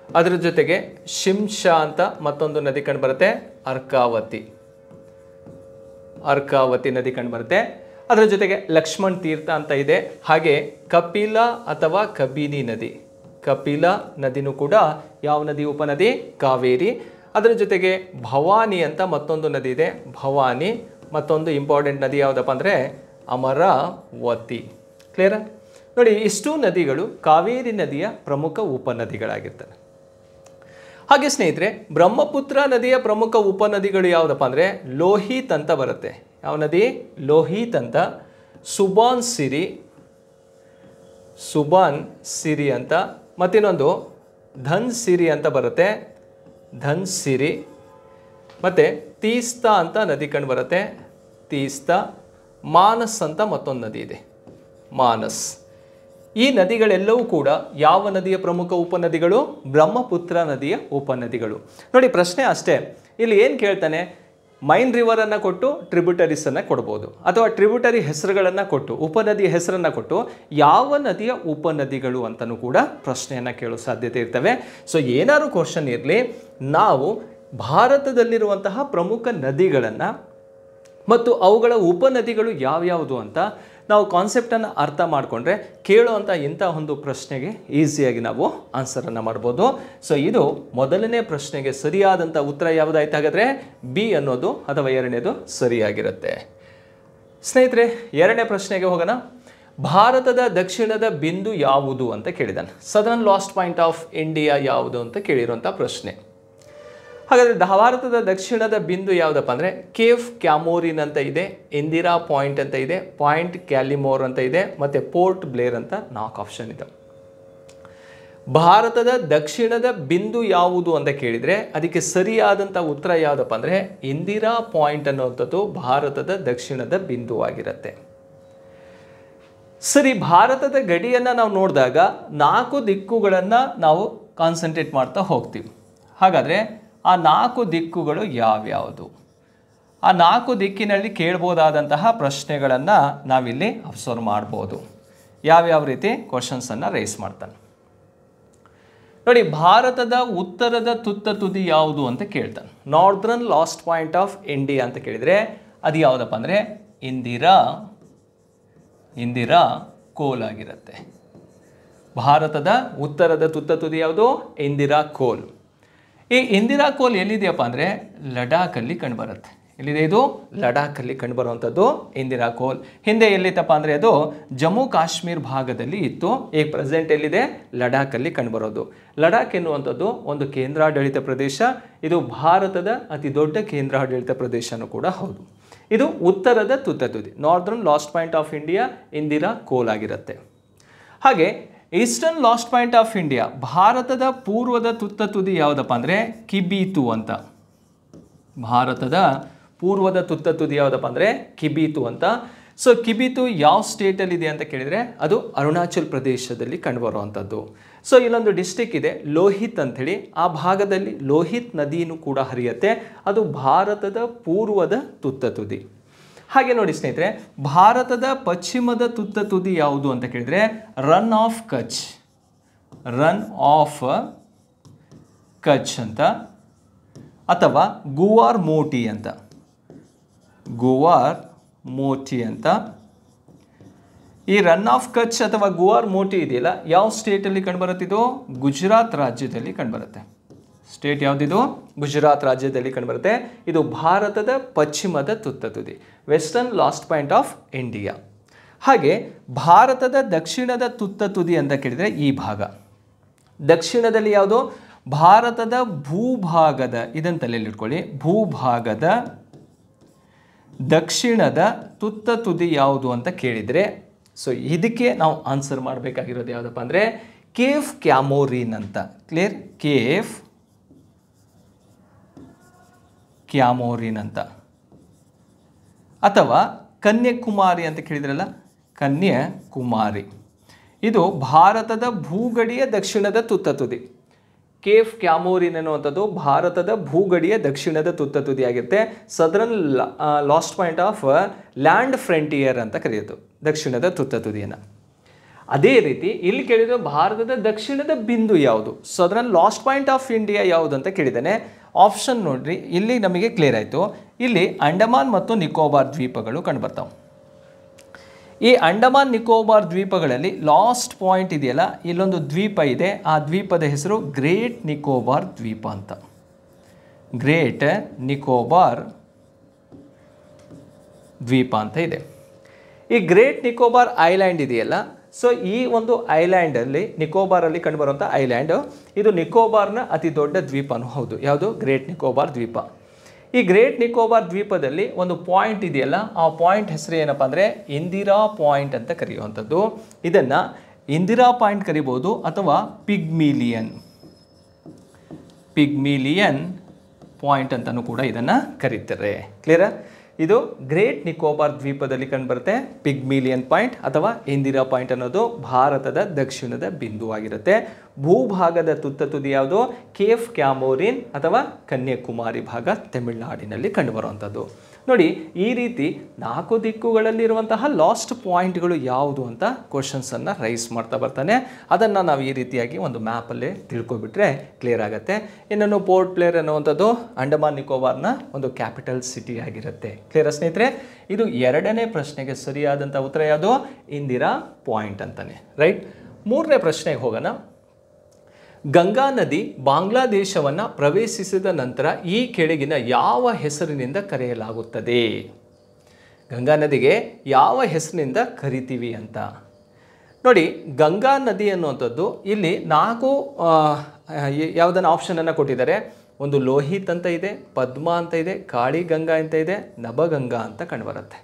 ಅದರ ಜೊತೆಗೆ ಶಿಂಷಾ ಅಂತ ಮತ್ತೊಂದು ನದಿ ಕಂಡುಬರುತ್ತೆ. ಅರ್ಕಾವತಿ ಅರ್ಕಾವತಿ ನದಿ ಕಂಡುಬರುತ್ತೆ. ಅದರ ಜೊತೆಗೆ ಲಕ್ಷ್ಮಣ್ ತೀರ್ಥ ಅಂತ ಇದೆ. ಹಾಗೆ ಕಪಿಲ ಅಥವಾ ಕಬಿನಿ ನದಿ, ಕಪಿಲ ನದಿನೂ ಕೂಡ ಯಾವ ನದಿ ಉಪನದಿ? ಕಾವೇರಿ. ಅದರ ಜೊತೆಗೆ ಭವಾನಿ ಅಂತ ಮತ್ತೊಂದು ನದಿ ಇದೆ, ಭವಾನಿ. ಮತ್ತೊಂದು ಇಂಪಾರ್ಟೆಂಟ್ ನದಿ ಯಾವುದಪ್ಪ ಅಂದರೆ ಅಮರಾವತಿ. ಕ್ಲಿಯರಾ? ನೋಡಿ, ಇಷ್ಟು ನದಿಗಳು ಕಾವೇರಿ ನದಿಯ ಪ್ರಮುಖ ಉಪನದಿಗಳಾಗಿರ್ತವೆ. ಹಾಗೆ ಸ್ನೇಹಿತರೆ, ಬ್ರಹ್ಮಪುತ್ರ ನದಿಯ ಪ್ರಮುಖ ಉಪನದಿಗಳು ಯಾವುದಪ್ಪ ಅಂದರೆ ಲೋಹಿತ್ ಅಂತ ಬರುತ್ತೆ. ಯಾವ ನದಿ? ಲೋಹಿತ್ ಅಂತ. ಸುಬಾನ್ ಸಿರಿ ಅಂತ, ಮತ್ತಿನ್ನೊಂದು ಧನ್ ಸಿರಿ ಅಂತ ಬರುತ್ತೆ, ಧನ್ ಸಿರಿ. ಮತ್ತು ತೀಸ್ತಾ ಅಂತ ನದಿ ಕಂಡು ಬರುತ್ತೆ, ತೀಸ್ತಾ. ಮಾನಸ್ ಅಂತ ಮತ್ತೊಂದು ನದಿ ಇದೆ, ಮಾನಸ್. ಈ ನದಿಗಳೆಲ್ಲವೂ ಕೂಡ ಯಾವ ನದಿಯ ಪ್ರಮುಖ ಉಪನದಿಗಳು? ಬ್ರಹ್ಮಪುತ್ರ ನದಿಯ ಉಪನದಿಗಳು. ನೋಡಿ, ಪ್ರಶ್ನೆ ಅಷ್ಟೇ. ಇಲ್ಲಿ ಏನು ಕೇಳ್ತಾನೆ? ಮೈನ್ ರಿವರನ್ನು ಕೊಟ್ಟು ಟ್ರಿಬ್ಯೂಟರೀಸನ್ನು ಕೊಡ್ಬೋದು, ಅಥವಾ ಟ್ರಿಬ್ಯೂಟರಿ ಹೆಸರುಗಳನ್ನು ಕೊಟ್ಟು ಉಪನದಿಯ ಹೆಸರನ್ನು ಕೊಟ್ಟು ಯಾವ ನದಿಯ ಉಪನದಿಗಳು ಅಂತಲೂ ಕೂಡ ಪ್ರಶ್ನೆಯನ್ನು ಕೇಳೋ ಸಾಧ್ಯತೆ ಇರ್ತವೆ. ಸೊ ಏನಾದ್ರು ಕ್ವಶನ್ ಇರಲಿ, ನಾವು ಭಾರತದಲ್ಲಿರುವಂತಹ ಪ್ರಮುಖ ನದಿಗಳನ್ನು ಮತ್ತು ಅವುಗಳ ಉಪನದಿಗಳು ಯಾವ್ಯಾವುದು ಅಂತ ನಾವು ಕಾನ್ಸೆಪ್ಟನ್ನು ಅರ್ಥ ಮಾಡಿಕೊಂಡ್ರೆ ಕೇಳುವಂಥ ಇಂಥ ಒಂದು ಪ್ರಶ್ನೆಗೆ ಈಸಿಯಾಗಿ ನಾವು ಆನ್ಸರನ್ನು ಮಾಡ್ಬೋದು. ಸೊ ಇದು ಮೊದಲನೇ ಪ್ರಶ್ನೆಗೆ ಸರಿಯಾದಂಥ ಉತ್ತರ ಯಾವುದಾಯ್ತು? ಹಾಗಾದರೆ ಬಿ ಅನ್ನೋದು ಅಥವಾ ಎರಡನೇದು ಸರಿಯಾಗಿರುತ್ತೆ. ಸ್ನೇಹಿತರೆ, ಎರಡನೇ ಪ್ರಶ್ನೆಗೆ ಹೋಗೋಣ. ಭಾರತದ ದಕ್ಷಿಣದ ಬಿಂದು ಯಾವುದು ಅಂತ ಕೇಳಿದಾನೆ. Southern last point of India ಯಾವುದು ಅಂತ ಕೇಳಿರುವಂಥ ಪ್ರಶ್ನೆ. ಹಾಗಾದರೆ ಭಾರತದ ದಕ್ಷಿಣದ ಬಿಂದು ಯಾವುದಪ್ಪ ಅಂದರೆ ಕೇಫ್ ಕ್ಯಾಮೋರಿನ್ ಅಂತ ಇದೆ, ಇಂದಿರಾ ಪಾಯಿಂಟ್ ಅಂತ ಇದೆ, ಪಾಯಿಂಟ್ ಕ್ಯಾಲಿಮೋರ್ ಅಂತ ಇದೆ, ಮತ್ತು ಪೋರ್ಟ್ ಬ್ಲೇರ್ ಅಂತ 4 ಆಪ್ಷನ್ ಇದೆ. ಭಾರತದ ದಕ್ಷಿಣದ ಬಿಂದು ಯಾವುದು ಅಂತ ಕೇಳಿದರೆ ಅದಕ್ಕೆ ಸರಿಯಾದಂಥ ಉತ್ತರ ಯಾವುದಪ್ಪ ಅಂದರೆ ಇಂದಿರಾ ಪಾಯಿಂಟ್ ಅನ್ನುವಂಥದ್ದು ಭಾರತದ ದಕ್ಷಿಣದ ಬಿಂದುವಾಗಿರುತ್ತೆ. ಸರಿ, ಭಾರತದ ಗಡಿಯನ್ನು ನಾವು ನೋಡಿದಾಗ 4 ದಿಕ್ಕುಗಳನ್ನು ನಾವು ಕಾನ್ಸಂಟ್ರೇಟ್ ಮಾಡ್ತಾ ಹೋಗ್ತೀವಿ. ಹಾಗಾದರೆ ಆ 4 ದಿಕ್ಕುಗಳು ಯಾವ್ಯಾವುದು? ಆ 4 ದಿಕ್ಕಿನಲ್ಲಿ ಕೇಳ್ಬೋದಾದಂತಹ ಪ್ರಶ್ನೆಗಳನ್ನು ನಾವಿಲ್ಲಿ ಅಬ್ಸರ್ವ್ ಮಾಡ್ಬೋದು. ಯಾವ್ಯಾವ ರೀತಿ ಕ್ವಶನ್ಸನ್ನು ರೈಸ್ ಮಾಡ್ತಾನೆ ನೋಡಿ. ಭಾರತದ ಉತ್ತರದ ತುತ್ತ ತುದಿ ಯಾವುದು ಅಂತ ಕೇಳ್ತಾನೆ. Northern last point of India ಅಂತ ಕೇಳಿದರೆ ಅದು ಯಾವುದಪ್ಪ ಅಂದರೆ ಇಂದಿರಾ ಕೋಲ್ ಆಗಿರುತ್ತೆ. ಭಾರತದ ಉತ್ತರದ ತುತ್ತ ತುದಿ ಯಾವುದು? ಇಂದಿರಾ ಕೋಲ್. ಈ ಇಂದಿರಾ ಕೋಲ್ ಎಲ್ಲಿದೆಯಪ್ಪ ಅಂದರೆ ಲಡಾಖಲ್ಲಿ ಕಂಡುಬರುತ್ತೆ. ಎಲ್ಲಿದೆ ಇದು? ಲಡಾಖಲ್ಲಿ ಕಂಡುಬರುವಂಥದ್ದು ಇಂದಿರಾ ಕೋಲ್. ಹಿಂದೆ ಎಲ್ಲಿತ್ತಪ್ಪ ಅಂದರೆ ಅದು ಜಮ್ಮು ಕಾಶ್ಮೀರ್ ಭಾಗದಲ್ಲಿ ಇತ್ತು. ಈಗ ಪ್ರೆಸೆಂಟ್ ಎಲ್ಲಿದೆ? ಲಡಾಖಲ್ಲಿ ಕಂಡುಬರೋದು. ಲಡಾಖ್ ಎನ್ನುವಂಥದ್ದು ಒಂದು ಕೇಂದ್ರಾಡಳಿತ ಪ್ರದೇಶ. ಇದು ಭಾರತದ ಅತಿ ದೊಡ್ಡ ಕೇಂದ್ರಾಡಳಿತ ಪ್ರದೇಶನೂ ಕೂಡ ಹೌದು. ಇದು ಉತ್ತರದ ತುತ್ತ ತುದಿ, northern last point of India Indira ಕೋಲ್ ಆಗಿರುತ್ತೆ. ಹಾಗೆ eastern last point of India, ಭಾರತದ ಪೂರ್ವದ ತುತ್ತ ತುದಿ ಯಾವುದಪ್ಪ ಅಂದರೆ ಕಿಬೀತು ಅಂತ. ಭಾರತದ ಪೂರ್ವದ ತುತ್ತ ತುದಿ ಯಾವುದಪ್ಪ ಅಂದರೆ ಕಿಬೀತು ಅಂತ. ಸೊ ಕಿಬೀತು ಯಾವ ಸ್ಟೇಟಲ್ಲಿದೆ ಅಂತ ಕೇಳಿದರೆ ಅದು ಅರುಣಾಚಲ್ ಪ್ರದೇಶದಲ್ಲಿ ಕಂಡುಬರುವಂಥದ್ದು. ಸೊ ಇಲ್ಲೊಂದು ಡಿಸ್ಟಿಕ್ ಇದೆ ಲೋಹಿತ್ ಅಂಥೇಳಿ, ಆ ಭಾಗದಲ್ಲಿ ಲೋಹಿತ್ ನದಿಯೂ ಕೂಡ ಹರಿಯುತ್ತೆ. ಅದು ಭಾರತದ ಪೂರ್ವದ ತುತ್ತ ತುದಿ. ಹಾಗೆ ನೋಡಿ ಸ್ನೇಹಿತರೆ, ಭಾರತದ ಪಶ್ಚಿಮದ ತುತ್ತ ತುದಿ ಯಾವುದು ಅಂತ ಕೇಳಿದರೆ ರನ್ ಆಫ್ ಕಚ್ ಅಂತ, ಅಥವಾ ಗುವಾರ್ ಮೋಟಿ ಅಂತ. ಈ ರನ್ ಆಫ್ ಕಚ್ ಅಥವಾ ಗುವಾರ್ ಮೋಟಿ ಇದೆಯಲ್ಲ, ಯಾವ ಸ್ಟೇಟಲ್ಲಿ ಕಂಡುಬರುತ್ತಿದ್ದು? ಗುಜರಾತ್ ರಾಜ್ಯದಲ್ಲಿ ಕಂಡುಬರುತ್ತೆ. ಸ್ಟೇಟ್ ಯಾವುದಿದು? ಗುಜರಾತ್ ರಾಜ್ಯದಲ್ಲಿ ಕಂಡುಬರುತ್ತೆ. ಇದು ಭಾರತದ ಪಶ್ಚಿಮದ ತುತ್ತ ತುದಿ, western last point of India. ಹಾಗೆ ಭಾರತದ ದಕ್ಷಿಣದ ತುತ್ತ ತುದಿ ಅಂತ ಕೇಳಿದರೆ ಈ ಭಾಗ. ದಕ್ಷಿಣದಲ್ಲಿ ಯಾವುದು? ಭಾರತದ ಭೂಭಾಗದ, ಇದನ್ನು ತಲೆಯಲ್ಲಿ ಇಟ್ಕೊಳ್ಳಿ, ಭೂಭಾಗದ ದಕ್ಷಿಣದ ತುತ್ತ ತುದಿ ಯಾವುದು ಅಂತ ಕೇಳಿದರೆ, ಸೊ ಇದಕ್ಕೆ ನಾವು ಆನ್ಸರ್ ಮಾಡಬೇಕಾಗಿರೋದು ಯಾವುದಪ್ಪ ಅಂದರೆ ಕೇಫ್ ಕ್ಯಾಮೋರಿನ್ ಅಂತ. ಕ್ಲಿಯರ್? ಕೇಫ್ ಕ್ಯಾಮೋರಿನ್ ಅಂತ, ಅಥವಾ ಕನ್ಯಾಕುಮಾರಿ ಅಂತ ಕೇಳಿದ್ರಲ್ಲ, ಕನ್ಯಾಕುಮಾರಿ. ಇದು ಭಾರತದ ಭೂಗಡಿಯ ದಕ್ಷಿಣದ ತುತ್ತ ತುದಿ. ಕೇಫ್ ಕ್ಯಾಮೋರಿನ್ ಅನ್ನುವಂಥದ್ದು ಭಾರತದ ಭೂಗಡಿಯ ದಕ್ಷಿಣದ ತುತ್ತ ತುದಿಯಾಗಿರುತ್ತೆ. Southern last point of land frontier ಅಂತ ಕರೆಯೋದು ದಕ್ಷಿಣದ ತುತ್ತ ತುದಿಯನ್ನು. ಅದೇ ರೀತಿ ಇಲ್ಲಿ ಕೇಳಿದ್ರೆ ಭಾರತದ ದಕ್ಷಿಣದ ಬಿಂದು ಯಾವುದು, southern last point of India ಯಾವುದು ಅಂತ ಕೇಳಿದ್ದಾನೆ. ಆಪ್ಷನ್ ನೋಡ್ರಿ, ಇಲ್ಲಿ ನಮಗೆ ಕ್ಲಿಯರ್ ಆಯಿತು. ಇಲ್ಲಿ ಅಂಡಮಾನ್ ಮತ್ತು ನಿಕೋಬಾರ್ ದ್ವೀಪಗಳು ಕಂಡುಬರ್ತಾವೆ. ಈ ಅಂಡಮಾನ್ ನಿಕೋಬಾರ್ ದ್ವೀಪಗಳಲ್ಲಿ ಲಾಸ್ಟ್ ಪಾಯಿಂಟ್ ಇದೆಯಲ್ಲ, ಇಲ್ಲೊಂದು ದ್ವೀಪ ಇದೆ. ಆ ದ್ವೀಪದ ಹೆಸರು ಗ್ರೇಟ್ ನಿಕೋಬಾರ್ ದ್ವೀಪ ಅಂತ. ಗ್ರೇಟ್ ನಿಕೋಬಾರ್ ದ್ವೀಪ ಅಂತ ಇದೆ. ಈ ಗ್ರೇಟ್ ನಿಕೋಬಾರ್ ಐಲ್ಯಾಂಡ್ ಇದೆಯಲ್ಲ, ಸೊ ಈ ಒಂದು ಐಲ್ಯಾಂಡಲ್ಲಿ, ನಿಕೋಬಾರಲ್ಲಿ ಕಂಡುಬರುವಂಥ ಐಲ್ಯಾಂಡು, ಇದು ನಿಕೋಬಾರ್ನ ಅತಿ ದೊಡ್ಡ ದ್ವೀಪನೂ ಹೌದು. ಯಾವುದು? ಗ್ರೇಟ್ ನಿಕೋಬಾರ್ ದ್ವೀಪ. ಈ ಗ್ರೇಟ್ ನಿಕೋಬಾರ್ ದ್ವೀಪದಲ್ಲಿ ಒಂದು ಪಾಯಿಂಟ್ ಇದೆಯಲ್ಲ, ಆ ಪಾಯಿಂಟ್ ಹೆಸರು ಏನಪ್ಪ ಅಂದರೆ ಇಂದಿರಾ ಪಾಯಿಂಟ್ ಅಂತ ಕರೆಯುವಂಥದ್ದು. ಇದನ್ನು ಇಂದಿರಾ ಪಾಯಿಂಟ್ ಕರಿಬೋದು ಅಥವಾ ಪಿಗ್ಮಿಲಿಯನ್ ಪಾಯಿಂಟ್ ಅಂತಲೂ ಕೂಡ ಇದನ್ನು ಕರೀತಾರೆ. ಕ್ಲಿಯರಾ? ಇದು ಗ್ರೇಟ್ ನಿಕೋಬಾರ್ ದ್ವೀಪದಲ್ಲಿ ಕಂಡುಬರುತ್ತೆ. ಪಿಗ್ಮಿಲಿಯನ್ ಪಾಯಿಂಟ್ ಅಥವಾ ಇಂದಿರಾ ಪಾಯಿಂಟ್ ಅನ್ನೋದು ಭಾರತದ ದಕ್ಷಿಣದ ಬಿಂದುವಾಗಿರುತ್ತೆ. ಭೂಭಾಗದ ತುತ್ತ ತುದಿ ಯಾವುದು? ಕೇಫ್ ಕ್ಯಾಮೋರಿನ್ ಅಥವಾ ಕನ್ಯಾಕುಮಾರಿ ಭಾಗ, ತಮಿಳುನಾಡಿನಲ್ಲಿ ಕಂಡುಬರುವಂಥದ್ದು. ನೋಡಿ, ಈ ರೀತಿ 4 ದಿಕ್ಕುಗಳಲ್ಲಿರುವಂತಹ ಲಾಸ್ಟ್ ಪಾಯಿಂಟ್ಗಳು ಯಾವುದು ಅಂತ ಕ್ವಶನ್ಸನ್ನು ರೈಸ್ ಮಾಡ್ತಾ ಬರ್ತಾನೆ. ಅದನ್ನು ನಾವು ಈ ರೀತಿಯಾಗಿ ಒಂದು ಮ್ಯಾಪಲ್ಲೇ ತಿಳ್ಕೊಬಿಟ್ರೆ ಕ್ಲಿಯರ್ ಆಗುತ್ತೆ. ಇನ್ನೊಂದು ಪೋರ್ಟ್ ಬ್ಲೇರ್ ಅನ್ನುವಂಥದ್ದು ಅಂಡಮಾನ್ ನಿಕೋಬಾರ್ನ ಒಂದು ಕ್ಯಾಪಿಟಲ್ ಸಿಟಿ ಆಗಿರುತ್ತೆ. ಕ್ಲಿಯರ್ ಸ್ನೇಹಿತರೆ? ಇದು 2ನೇ ಪ್ರಶ್ನೆಗೆ ಸರಿಯಾದಂಥ ಉತ್ತರ ಯಾವುದು? ಇಂದಿರಾ ಪಾಯಿಂಟ್ ಅಂತಾನೆ. ರೈಟ್. 3ನೇ ಪ್ರಶ್ನೆಗೆ ಹೋಗೋಣ. ಗಂಗಾ ನದಿ ಬಾಂಗ್ಲಾದೇಶವನ್ನು ಪ್ರವೇಶಿಸಿದ ನಂತರ ಈ ಕೆಳಗಿನ ಯಾವ ಹೆಸರಿನಿಂದ ಕರೆಯಲಾಗುತ್ತದೆ? ಗಂಗಾ ನದಿಗೆ ಯಾವ ಹೆಸರಿನಿಂದ ಕರಿತೀವಿ ಅಂತ ನೋಡಿ. ಗಂಗಾ ನದಿ ಅನ್ನುವಂಥದ್ದು ಇಲ್ಲಿ 4 ಯಾವುದನ್ನು ಆಪ್ಷನನ್ನು ಕೊಟ್ಟಿದ್ದಾರೆ. ಒಂದು ಲೋಹಿತ್ ಅಂತ ಇದೆ, ಪದ್ಮ ಅಂತ ಇದೆ, ಕಾಳಿ ಗಂಗಾ ಅಂತ ಇದೆ, ನಭಗಂಗಾ ಅಂತ ಕಂಡುಬರುತ್ತೆ.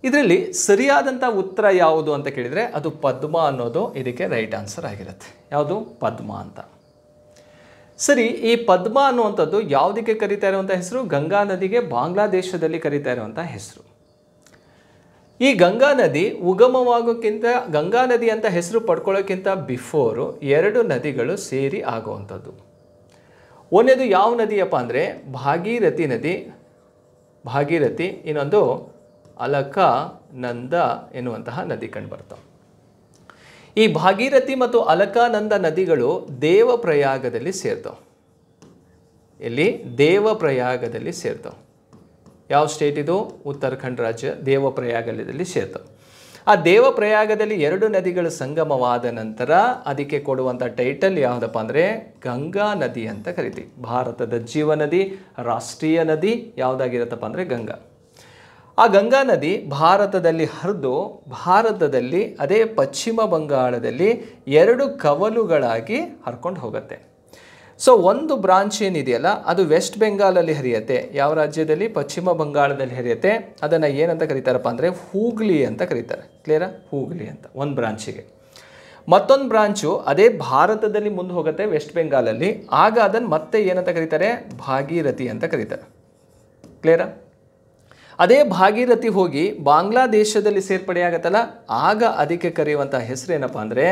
ಇದರಲ್ಲಿ ಸರಿಯಾದಂಥ ಉತ್ತರ ಯಾವುದು ಅಂತ ಕೇಳಿದರೆ ಅದು ಪದ್ಮ ಅನ್ನೋದು ಇದಕ್ಕೆ ರೈಟ್ ಆನ್ಸರ್ ಆಗಿರುತ್ತೆ. ಯಾವುದು? ಪದ್ಮ ಅಂತ. ಸರಿ, ಈ ಪದ್ಮ ಅನ್ನುವಂಥದ್ದು ಯಾವುದಕ್ಕೆ ಕರೀತಾ ಇರುವಂಥ ಹೆಸರು? ಗಂಗಾ ನದಿಗೆ ಬಾಂಗ್ಲಾದೇಶದಲ್ಲಿ ಕರೀತಾ ಇರುವಂಥ ಹೆಸರು. ಈ ಗಂಗಾ ನದಿ ಉಗಮವಾಗೋಕ್ಕಿಂತ, ಗಂಗಾ ನದಿ ಅಂತ ಹೆಸರು ಪಡ್ಕೊಳ್ಳೋಕ್ಕಿಂತ ಬಿಫೋರು 2 ನದಿಗಳು ಸೇರಿ ಆಗುವಂಥದ್ದು. ಒಂದೇದು ಯಾವ ನದಿಯಪ್ಪ ಅಂದರೆ ಭಾಗೀರಥಿ ನದಿ, ಭಾಗೀರಥಿ. ಇನ್ನೊಂದು ಅಲಕಾನಂದ ಎನ್ನುವಂತಹ ನದಿ ಕಂಡುಬರ್ತವೆ. ಈ ಭಾಗೀರಥಿ ಮತ್ತು ಅಲಕಾನಂದ ನದಿಗಳು ದೇವಪ್ರಯಾಗದಲ್ಲಿ ಸೇರ್ತವೆ. ಇಲ್ಲಿ ದೇವಪ್ರಯಾಗದಲ್ಲಿ ಸೇರ್ತವೆ. ಯಾವ ಸ್ಟೇಟ್ ಇದು? ಉತ್ತರಾಖಂಡ್ ರಾಜ್ಯ ದೇವಪ್ರಯಾಗದಲ್ಲಿ ಸೇರ್ತವೆ. ಆ ದೇವಪ್ರಯಾಗದಲ್ಲಿ 2 ನದಿಗಳು ಸಂಗಮವಾದ ನಂತರ ಅದಕ್ಕೆ ಕೊಡುವಂಥ ಟೈಟಲ್ ಯಾವುದಪ್ಪ ಅಂದರೆ ಗಂಗಾ ನದಿ ಅಂತ ಕರಿತೀವಿ. ಭಾರತದ ಜೀವ ನದಿ, ರಾಷ್ಟ್ರೀಯ ನದಿ ಯಾವುದಾಗಿರುತ್ತಪ್ಪ ಅಂದರೆ ಗಂಗಾ. ಆ ಗಂಗಾ ನದಿ ಭಾರತದಲ್ಲಿ ಹರಿದು ಭಾರತದಲ್ಲಿ ಅದೇ ಪಶ್ಚಿಮ ಬಂಗಾಳದಲ್ಲಿ 2 ಕವಲುಗಳಾಗಿ ಹರ್ಕೊಂಡು ಹೋಗುತ್ತೆ. ಸೊ ಒಂದು ಬ್ರಾಂಚ್ ಏನಿದೆಯಲ್ಲ ಅದು ವೆಸ್ಟ್ ಬೆಂಗಾಲಲ್ಲಿ ಹರಿಯುತ್ತೆ. ಯಾವ ರಾಜ್ಯದಲ್ಲಿ? ಪಶ್ಚಿಮ ಬಂಗಾಳದಲ್ಲಿ ಹರಿಯುತ್ತೆ. ಅದನ್ನು ಏನಂತ ಕರೀತಾರಪ್ಪ ಅಂದರೆ ಹೂಗ್ಲಿ ಅಂತ ಕರೀತಾರೆ. ಕ್ಲಿಯರಾ? ಹೂಗ್ಲಿ ಅಂತ ಒಂದು ಬ್ರಾಂಚಿಗೆ. ಮತ್ತೊಂದು ಬ್ರಾಂಚು ಅದೇ ಭಾರತದಲ್ಲಿ ಮುಂದೆ ಹೋಗುತ್ತೆ ವೆಸ್ಟ್ ಬೆಂಗಾಲಲ್ಲಿ. ಆಗ ಅದನ್ನು ಮತ್ತೆ ಏನಂತ ಕರೀತಾರೆ? ಭಾಗೀರಥಿ ಅಂತ ಕರೀತಾರೆ. ಕ್ಲಿಯರಾ? ಅದೇ ಭಾಗೀರಥಿ ಹೋಗಿ ಬಾಂಗ್ಲಾದೇಶದಲ್ಲಿ ಸೇರ್ಪಡೆಯಾಗತ್ತಲ್ಲ, ಆಗ ಅದಕ್ಕೆ ಕರೆಯುವಂಥ ಹೆಸರು ಏನಪ್ಪ ಅಂದರೆ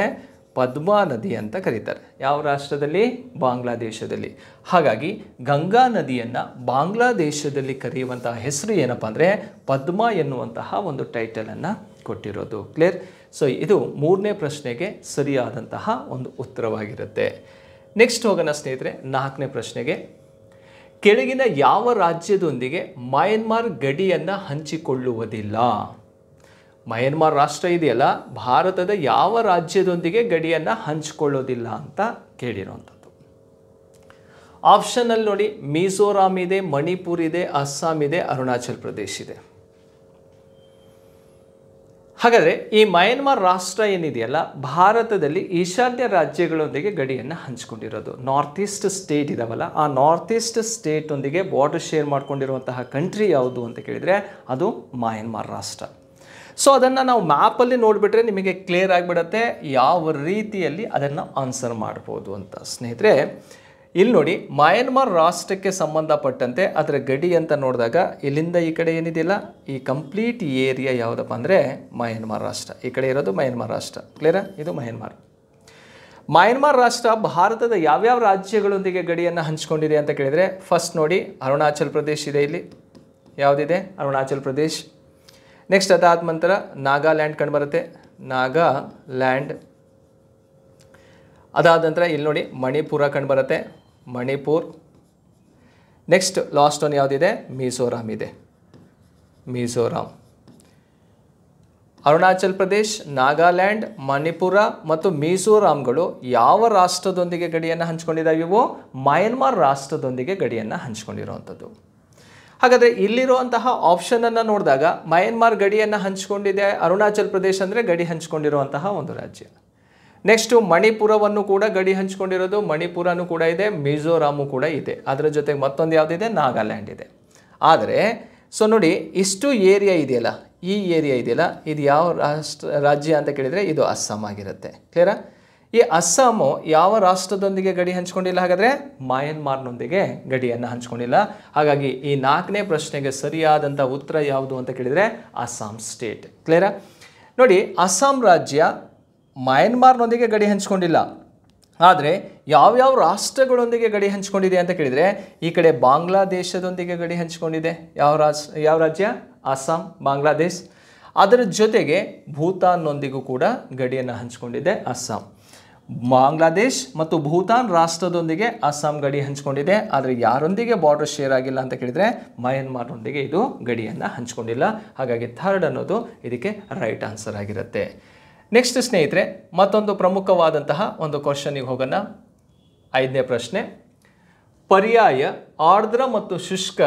ಪದ್ಮಾ ನದಿ ಅಂತ ಕರೀತಾರೆ. ಯಾವ ರಾಷ್ಟ್ರದಲ್ಲಿ? ಬಾಂಗ್ಲಾದೇಶದಲ್ಲಿ. ಹಾಗಾಗಿ ಗಂಗಾ ನದಿಯನ್ನು ಬಾಂಗ್ಲಾದೇಶದಲ್ಲಿ ಕರೆಯುವಂತಹ ಹೆಸರು ಏನಪ್ಪ ಅಂದರೆ ಪದ್ಮಾ ಎನ್ನುವಂತಹ ಒಂದು ಟೈಟಲನ್ನು ಕೊಟ್ಟಿರೋದು. ಕ್ಲಿಯರ್? ಸೊ ಇದು 3ನೇ ಪ್ರಶ್ನೆಗೆ ಸರಿಯಾದಂತಹ ಒಂದು ಉತ್ತರವಾಗಿರುತ್ತೆ. ನೆಕ್ಸ್ಟ್ ಹೋಗೋಣ ಸ್ನೇಹಿತರೆ 4ನೇ ಪ್ರಶ್ನೆಗೆ. ಕೆಳಗಿನ ಯಾವ ರಾಜ್ಯದೊಂದಿಗೆ ಮಯನ್ಮಾರ್ ಗಡಿಯನ್ನು ಹಂಚಿಕೊಳ್ಳುವುದಿಲ್ಲ? ಮಯನ್ಮಾರ್ ರಾಷ್ಟ್ರ ಇದೆಯಲ್ಲ, ಭಾರತದ ಯಾವ ರಾಜ್ಯದೊಂದಿಗೆ ಗಡಿಯನ್ನು ಹಂಚಿಕೊಳ್ಳೋದಿಲ್ಲ ಅಂತ ಕೇಳಿರುವಂಥದ್ದು. ಆಪ್ಷನಲ್ಲಿ ನೋಡಿ, ಮಿಜೋರಾಂ ಇದೆ, ಮಣಿಪುರ್ ಇದೆ, ಅಸ್ಸಾಂ ಇದೆ, ಅರುಣಾಚಲ್ ಪ್ರದೇಶ್ ಇದೆ. ಹಾಗಾದರೆ ಈ ಮಯನ್ಮಾರ್ ರಾಷ್ಟ್ರ ಏನಿದೆಯಲ್ಲ ಭಾರತದಲ್ಲಿ ಈಶಾನ್ಯ ರಾಜ್ಯಗಳೊಂದಿಗೆ ಗಡಿಯನ್ನು ಹಂಚಿಕೊಂಡಿರೋದು. ನಾರ್ತ್ ಈಸ್ಟ್ ಸ್ಟೇಟ್ ಇದಾವಲ್ಲ, ಆ ನಾರ್ತ್ ಈಸ್ಟ್ ಸ್ಟೇಟೊಂದಿಗೆ ಬಾರ್ಡರ್ ಶೇರ್ ಮಾಡ್ಕೊಂಡಿರುವಂತಹ ಕಂಟ್ರಿ ಯಾವುದು ಅಂತ ಕೇಳಿದರೆ ಅದು ಮಯನ್ಮಾರ್ ರಾಷ್ಟ್ರ. ಸೊ ಅದನ್ನು ನಾವು ಮ್ಯಾಪಲ್ಲಿ ನೋಡಿಬಿಟ್ರೆ ನಿಮಗೆ ಕ್ಲಿಯರ್ ಆಗಿಬಿಡುತ್ತೆ ಯಾವ ರೀತಿಯಲ್ಲಿ ಅದನ್ನು ಆನ್ಸರ್ ಮಾಡ್ಬೋದು ಅಂತ. ಸ್ನೇಹಿತರೆ ಇಲ್ಲಿ ನೋಡಿ, ಮಯನ್ಮಾರ್ ರಾಷ್ಟ್ರಕ್ಕೆ ಸಂಬಂಧಪಟ್ಟಂತೆ ಅದರ ಗಡಿ ಅಂತ ನೋಡಿದಾಗ ಇಲ್ಲಿಂದ ಈ ಕಡೆ ಏನಿದೆಯಲ್ಲ ಈ ಕಂಪ್ಲೀಟ್ ಏರಿಯಾ ಯಾವುದಪ್ಪ ಅಂದರೆ ಮಯನ್ಮಾರ್ ರಾಷ್ಟ್ರ. ಈ ಕಡೆ ಇರೋದು ಮಯನ್ಮಾರ್ ರಾಷ್ಟ್ರ. ಕ್ಲಿಯರಾ? ಇದು ಮಯನ್ಮಾರ್. ಮಯನ್ಮಾರ್ ರಾಷ್ಟ್ರ ಭಾರತದ ಯಾವ್ಯಾವ ರಾಜ್ಯಗಳೊಂದಿಗೆ ಗಡಿಯನ್ನು ಹಂಚಿಕೊಂಡಿದೆ ಅಂತ ಕೇಳಿದರೆ, ಫಸ್ಟ್ ನೋಡಿ ಅರುಣಾಚಲ್ ಪ್ರದೇಶ್ ಇದೆ, ಇಲ್ಲಿ ಯಾವುದಿದೆ ಅರುಣಾಚಲ್ ಪ್ರದೇಶ್. ನೆಕ್ಸ್ಟ್ ಅದಾದ ನಂತರ ನಾಗಾಲ್ಯಾಂಡ್ ಕಂಡುಬರುತ್ತೆ, ನಾಗಾಲ್ಯಾಂಡ್. ಅದಾದ ನಂತರ ಇಲ್ಲಿ ನೋಡಿ ಮಣಿಪುರ ಕಂಡುಬರುತ್ತೆ, ಮಣಿಪುರ್. ನೆಕ್ಸ್ಟ್ ಲಾಸ್ಟ್ ಒನ್ ಯಾವುದಿದೆ, ಮಿಜೋರಾಂ ಇದೆ, ಮಿಜೋರಾಂ. ಅರುಣಾಚಲ್ ಪ್ರದೇಶ್, ನಾಗಾಲ್ಯಾಂಡ್, ಮಣಿಪುರ ಮತ್ತು ಮಿಜೋರಾಂಗಳು ಯಾವ ರಾಷ್ಟ್ರದೊಂದಿಗೆ ಗಡಿಯನ್ನು ಹಂಚಿಕೊಂಡಿದ್ದಾವೆ? ಇವು ಮಯನ್ಮಾರ್ ರಾಷ್ಟ್ರದೊಂದಿಗೆ ಗಡಿಯನ್ನು ಹಂಚಿಕೊಂಡಿರುವಂಥದ್ದು. ಹಾಗಾದರೆ ಇಲ್ಲಿರುವಂತಹ ಆಪ್ಷನನ್ನು ನೋಡಿದಾಗ ಮಯನ್ಮಾರ್ ಗಡಿಯನ್ನು ಹಂಚಿಕೊಂಡಿದೆ, ಅರುಣಾಚಲ್ ಪ್ರದೇಶ್ ಅಂದರೆ ಗಡಿ ಹಂಚಿಕೊಂಡಿರುವಂತಹ ಒಂದು ರಾಜ್ಯ. ನೆಕ್ಸ್ಟು ಮಣಿಪುರವನ್ನು ಕೂಡ ಗಡಿ ಹಂಚಿಕೊಂಡಿರೋದು, ಮಣಿಪುರನೂ ಕೂಡ ಇದೆ, ಮಿಜೋರಾಮು ಕೂಡ ಇದೆ. ಅದರ ಜೊತೆಗೆ ಮತ್ತೊಂದು ಯಾವುದಿದೆ, ನಾಗಾಲ್ಯಾಂಡ್ ಇದೆ. ಆದರೆ ಸೊ ನೋಡಿ ಇಷ್ಟು ಏರಿಯಾ ಇದೆಯಲ್ಲ, ಈ ಏರಿಯಾ ಇದೆಯಲ್ಲ, ಇದು ಯಾವ ರಾಜ್ಯ ಅಂತ ಕೇಳಿದರೆ ಇದು ಅಸ್ಸಾಂ ಆಗಿರುತ್ತೆ. ಕ್ಲಿಯರಾ? ಈ ಅಸ್ಸಾಮು ಯಾವ ರಾಷ್ಟ್ರದೊಂದಿಗೆ ಗಡಿ ಹಂಚ್ಕೊಂಡಿಲ್ಲ? ಹಾಗಾದರೆ ಮಯನ್ಮಾರ್ನೊಂದಿಗೆ ಗಡಿಯನ್ನು ಹಂಚ್ಕೊಂಡಿಲ್ಲ. ಹಾಗಾಗಿ ಈ 4ನೇ ಪ್ರಶ್ನೆಗೆ ಸರಿಯಾದಂಥ ಉತ್ತರ ಯಾವುದು ಅಂತ ಕೇಳಿದರೆ ಅಸ್ಸಾಂ ಸ್ಟೇಟ್. ಕ್ಲಿಯರಾ? ನೋಡಿ ಅಸ್ಸಾಂ ರಾಜ್ಯ ಮಯನ್ಮಾರ್ನೊಂದಿಗೆ ಗಡಿ ಹಂಚ್ಕೊಂಡಿಲ್ಲ, ಆದರೆ ಯಾವ್ಯಾವ ರಾಷ್ಟ್ರಗಳೊಂದಿಗೆ ಗಡಿ ಹಂಚ್ಕೊಂಡಿದೆ ಅಂತ ಕೇಳಿದರೆ ಈ ಕಡೆ ಬಾಂಗ್ಲಾದೇಶದೊಂದಿಗೆ ಗಡಿ ಹಂಚ್ಕೊಂಡಿದೆ. ಯಾವ ರಾಜ್ಯ? ಅಸ್ಸಾಂ, ಬಾಂಗ್ಲಾದೇಶ್. ಅದರ ಜೊತೆಗೆ ಭೂತಾನ್ನೊಂದಿಗೂ ಕೂಡ ಗಡಿಯನ್ನು ಹಂಚ್ಕೊಂಡಿದೆ ಅಸ್ಸಾಂ. ಬಾಂಗ್ಲಾದೇಶ್ ಮತ್ತು ಭೂತಾನ್ ರಾಷ್ಟ್ರದೊಂದಿಗೆ ಅಸ್ಸಾಂ ಗಡಿ ಹಂಚ್ಕೊಂಡಿದೆ, ಆದರೆ ಯಾರೊಂದಿಗೆ ಬಾರ್ಡರ್ ಶೇರ್ ಆಗಿಲ್ಲ ಅಂತ ಕೇಳಿದರೆ ಮಯನ್ಮಾರ್ನೊಂದಿಗೆ ಇದು ಗಡಿಯನ್ನು ಹಂಚ್ಕೊಂಡಿಲ್ಲ. ಹಾಗಾಗಿ ಥರ್ಡ್ ಅನ್ನೋದು ಇದಕ್ಕೆ ರೈಟ್ ಆನ್ಸರ್ ಆಗಿರುತ್ತೆ. ನೆಕ್ಸ್ಟ್ ಸ್ನೇಹಿತರೆ, ಮತ್ತೊಂದು ಪ್ರಮುಖವಾದಂತಹ ಒಂದು ಕ್ವಶನಿಗೆ ಹೋಗೋಣ. 5ನೇ ಪ್ರಶ್ನೆ, ಪರ್ಯಾಯ ಆರ್ದ್ರ ಮತ್ತು ಶುಷ್ಕ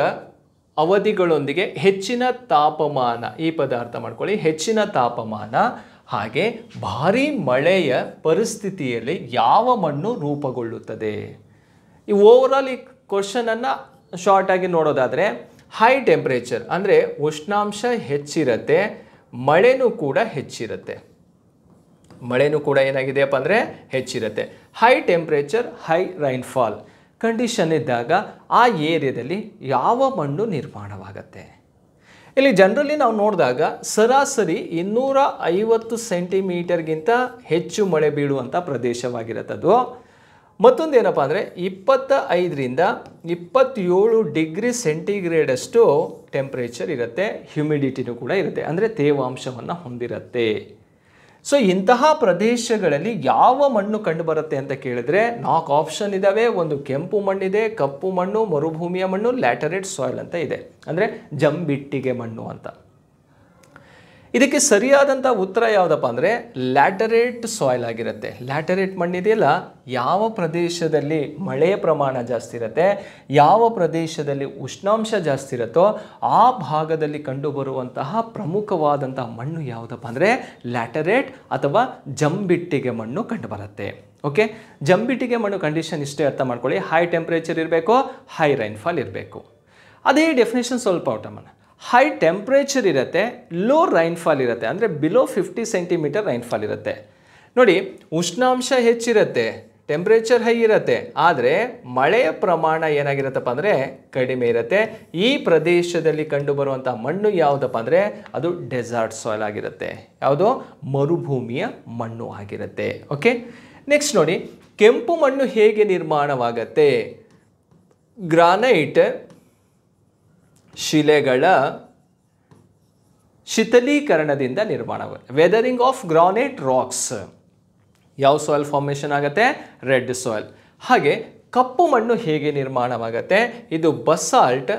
ಅವಧಿಗಳೊಂದಿಗೆ ಹೆಚ್ಚಿನ ತಾಪಮಾನ, ಈ ಪದ ಅರ್ಥ ಮಾಡ್ಕೊಳ್ಳಿ, ಹೆಚ್ಚಿನ ತಾಪಮಾನ ಹಾಗೆ ಭಾರೀ ಮಳೆಯ ಪರಿಸ್ಥಿತಿಯಲ್ಲಿ ಯಾವ ಮಣ್ಣು ರೂಪುಗೊಳ್ಳುತ್ತದೆ? ಈ ಓವರಾಲ್ ಈ ಕ್ವಶನನ್ನು ಶಾರ್ಟಾಗಿ ನೋಡೋದಾದರೆ, ಹೈ ಟೆಂಪ್ರೇಚರ್ ಅಂದರೆ ಉಷ್ಣಾಂಶ ಹೆಚ್ಚಿರುತ್ತೆ, ಮಳೆನೂ ಕೂಡ ಹೆಚ್ಚಿರುತ್ತೆ. ಮಳೆನೂ ಕೂಡ ಏನಾಗಿದೆಯಪ್ಪ ಅಂದರೆ ಹೆಚ್ಚಿರುತ್ತೆ. High temperature, high rainfall condition ಇದ್ದಾಗ ಆ ಏರಿಯಾದಲ್ಲಿ ಯಾವ ಮಣ್ಣು ನಿರ್ಮಾಣವಾಗುತ್ತೆ? ಇಲ್ಲಿ ಜನರಲಿ ನಾವು ನೋಡಿದಾಗ ಸರಾಸರಿ 250 ಸೆಂಟಿಮೀಟರ್ಗಿಂತ ಹೆಚ್ಚು ಮಳೆ ಬೀಳುವಂಥ ಪ್ರದೇಶವಾಗಿರುತ್ತದು. ಮತ್ತೊಂದು ಏನಪ್ಪ ಅಂದರೆ 25ರಿಂದ 27 ಡಿಗ್ರಿ ಸೆಂಟಿಗ್ರೇಡಷ್ಟು ಟೆಂಪ್ರೇಚರ್ ಇರುತ್ತೆ, ಹ್ಯುಮಿಡಿಟಿನೂ ಕೂಡ ಇರುತ್ತೆ, ಅಂದರೆ ತೇವಾಂಶವನ್ನು ಹೊಂದಿರುತ್ತೆ. ಸೊ ಇಂತಹ ಪ್ರದೇಶಗಳಲ್ಲಿ ಯಾವ ಮಣ್ಣು ಕಂಡುಬರುತ್ತೆ ಅಂತ ಕೇಳಿದ್ರೆ 4 ಆಪ್ಷನ್ ಇದ್ದಾವೆ. ಒಂದು ಕೆಂಪು ಮಣ್ಣಿದೆ, ಕಪ್ಪು ಮಣ್ಣು, ಮರುಭೂಮಿಯ ಮಣ್ಣು, ಲ್ಯಾಟರೇಟ್ ಸಾಯಿಲ್ ಅಂತ ಇದೆ, ಅಂದರೆ ಜಂಬಿಟ್ಟಿಗೆ ಮಣ್ಣು ಅಂತ. ಇದಕ್ಕೆ ಸರಿಯಾದಂಥ ಉತ್ತರ ಯಾವುದಪ್ಪ ಅಂದರೆ ಲ್ಯಾಟರೇಟ್ ಸಾಯಿಲ್ ಆಗಿರುತ್ತೆ. ಲ್ಯಾಟರೇಟ್ ಮಣ್ಣಿದೆಯಲ್ಲ, ಯಾವ ಪ್ರದೇಶದಲ್ಲಿ ಮಳೆಯ ಪ್ರಮಾಣ ಜಾಸ್ತಿ ಇರುತ್ತೆ, ಯಾವ ಪ್ರದೇಶದಲ್ಲಿ ಉಷ್ಣಾಂಶ ಜಾಸ್ತಿ ಇರುತ್ತೋ ಆ ಭಾಗದಲ್ಲಿ ಕಂಡುಬರುವಂತಹ ಪ್ರಮುಖವಾದಂಥ ಮಣ್ಣು ಯಾವುದಪ್ಪ ಅಂದರೆ ಲ್ಯಾಟರೇಟ್ ಅಥವಾ ಜಂಬಿಟ್ಟಿಗೆ ಮಣ್ಣು ಕಂಡುಬರುತ್ತೆ. ಓಕೆ, ಜಂಬಿಟ್ಟಿಗೆ ಮಣ್ಣು ಕಂಡೀಷನ್ ಇಷ್ಟೇ ಅರ್ಥ ಮಾಡ್ಕೊಳ್ಳಿ, ಹೈ ಟೆಂಪ್ರೇಚರ್ ಇರಬೇಕು, ಹೈ ರೈನ್ಫಾಲ್ ಇರಬೇಕು. ಅದೇ ಡೆಫಿನೇಷನ್ ಸ್ವಲ್ಪ ಔಟ್ ಮಾಡೋಣ. ಹೈ ಟೆಂಪ್ರೇಚರ್ ಇರುತ್ತೆ, ಲೋ ರೈನ್ಫಾಲ್ ಇರುತ್ತೆ, ಅಂದರೆ ಬಿಲೋ 50 ಸೆಂಟಿಮೀಟರ್ ರೈನ್ಫಾಲ್ ಇರುತ್ತೆ. ನೋಡಿ, ಉಷ್ಣಾಂಶ ಹೆಚ್ಚಿರುತ್ತೆ, ಟೆಂಪ್ರೇಚರ್ ಹೈ ಇರುತ್ತೆ, ಆದರೆ ಮಳೆಯ ಪ್ರಮಾಣ ಏನಾಗಿರುತ್ತಪ್ಪ ಅಂದರೆ ಕಡಿಮೆ ಇರುತ್ತೆ. ಈ ಪ್ರದೇಶದಲ್ಲಿ ಕಂಡುಬರುವಂಥ ಮಣ್ಣು ಯಾವುದಪ್ಪ ಅಂದರೆ ಅದು ಡೆಸರ್ಟ್ ಸಾಯಿಲ್ ಆಗಿರುತ್ತೆ. ಯಾವುದು? ಮರುಭೂಮಿಯ ಮಣ್ಣು ಆಗಿರುತ್ತೆ. ಓಕೆ, ನೆಕ್ಸ್ಟ್ ನೋಡಿ, ಕೆಂಪು ಮಣ್ಣು ಹೇಗೆ ನಿರ್ಮಾಣವಾಗುತ್ತೆ? ಗ್ರಾನೈಟ್ ಶಿಲೆಗಳ ಶಿಥಲೀಕರಣದಿಂದ ನಿರ್ಮಾಣವಾಗುತ್ತೆ. Weathering of granite rocks. ಯಾವ ಸಾಯಿಲ್ ಫಾರ್ಮೇಷನ್ ಆಗುತ್ತೆ? Red soil. ಹಾಗೆ ಕಪ್ಪು ಮಣ್ಣು ಹೇಗೆ ನಿರ್ಮಾಣವಾಗುತ್ತೆ? ಇದು ಬಸಾಲ್ಟ್